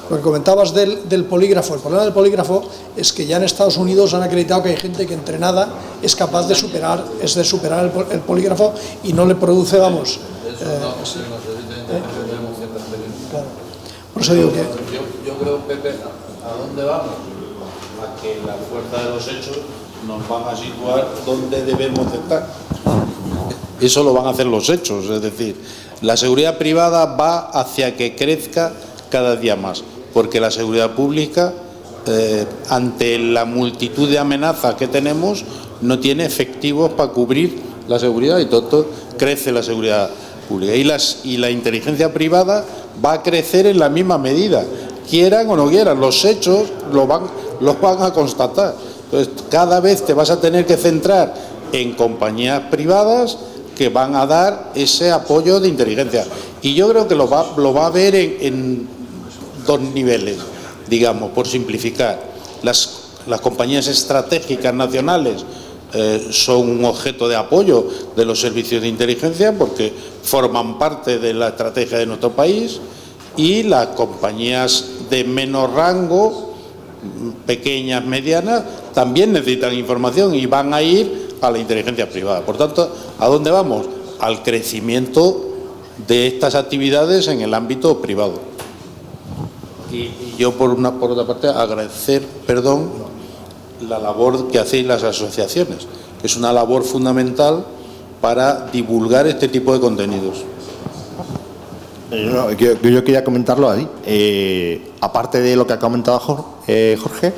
Lo que comentabas del polígrafo, el problema del polígrafo es que ya en Estados Unidos han acreditado que hay gente que entrenada es capaz de superar el polígrafo y no le produce, vamos... Claro. Por eso digo que... Yo creo, Pepe, ¿a dónde vamos? A que la fuerza de los hechos nos van a situar donde debemos de estar. Eso lo van a hacer los hechos, es decir, la seguridad privada va hacia que crezca cada día más, porque la seguridad pública, ante la multitud de amenazas que tenemos, no tiene efectivos para cubrir la seguridad, y todo crece la seguridad pública. Y la inteligencia privada va a crecer en la misma medida, quieran o no quieran, los hechos lo van a constatar. Entonces, cada vez te vas a tener que centrar en compañías privadas que van a dar ese apoyo de inteligencia. Y yo creo que lo va a ver en 2 niveles, digamos, por simplificar. Las compañías estratégicas nacionales son un objeto de apoyo de los servicios de inteligencia porque forman parte de la estrategia de nuestro país, y las compañías de menor rango, pequeñas, medianas, también necesitan información y van a ir a la inteligencia privada. Por tanto, ¿a dónde vamos? Al crecimiento de estas actividades en el ámbito privado. Y yo, por otra parte, agradecer, la labor que hacéis las asociaciones, que es una labor fundamental para divulgar este tipo de contenidos. Yo quería comentarlo ahí. Aparte de lo que ha comentado Jorge,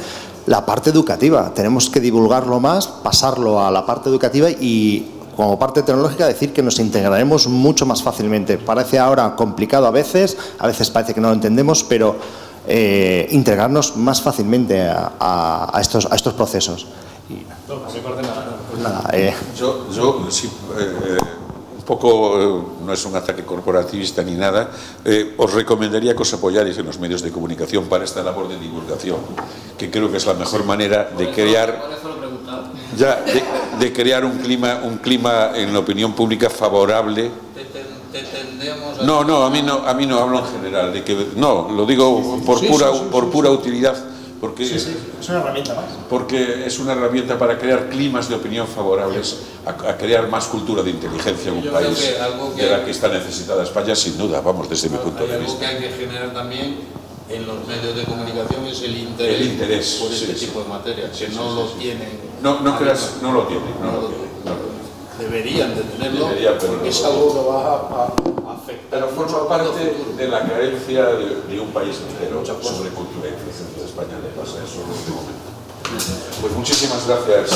la parte educativa. Tenemos que divulgarlo más, pasarlo a la parte educativa y, como parte tecnológica, decir que nos integraremos mucho más fácilmente. Parece ahora complicado a veces parece que no lo entendemos, pero integrarnos más fácilmente a estos procesos. Yo sí, un poco, no es un ataque corporativista ni nada, os recomendaría que os apoyarais en los medios de comunicación para esta labor de divulgación, que creo que es la mejor manera de crear, de crear un clima en la opinión pública favorable. No, a mí no hablo en general, no, lo digo por pura utilidad. Porque es una herramienta más. Porque es una herramienta para crear climas de opinión favorables a crear más cultura de inteligencia en un país de la que está necesitada España, sin duda, vamos, desde mi punto de vista. Algo que hay que generar también en los medios de comunicación es el interés por este tipo de materias, que no lo tienen. No lo tienen. Deberían de tenerlo, porque es algo que va a afectar. Pero forma parte de la carencia de un país entero sobre cultura y inteligencia de España. Le pasa eso en este momento. Pues muchísimas gracias.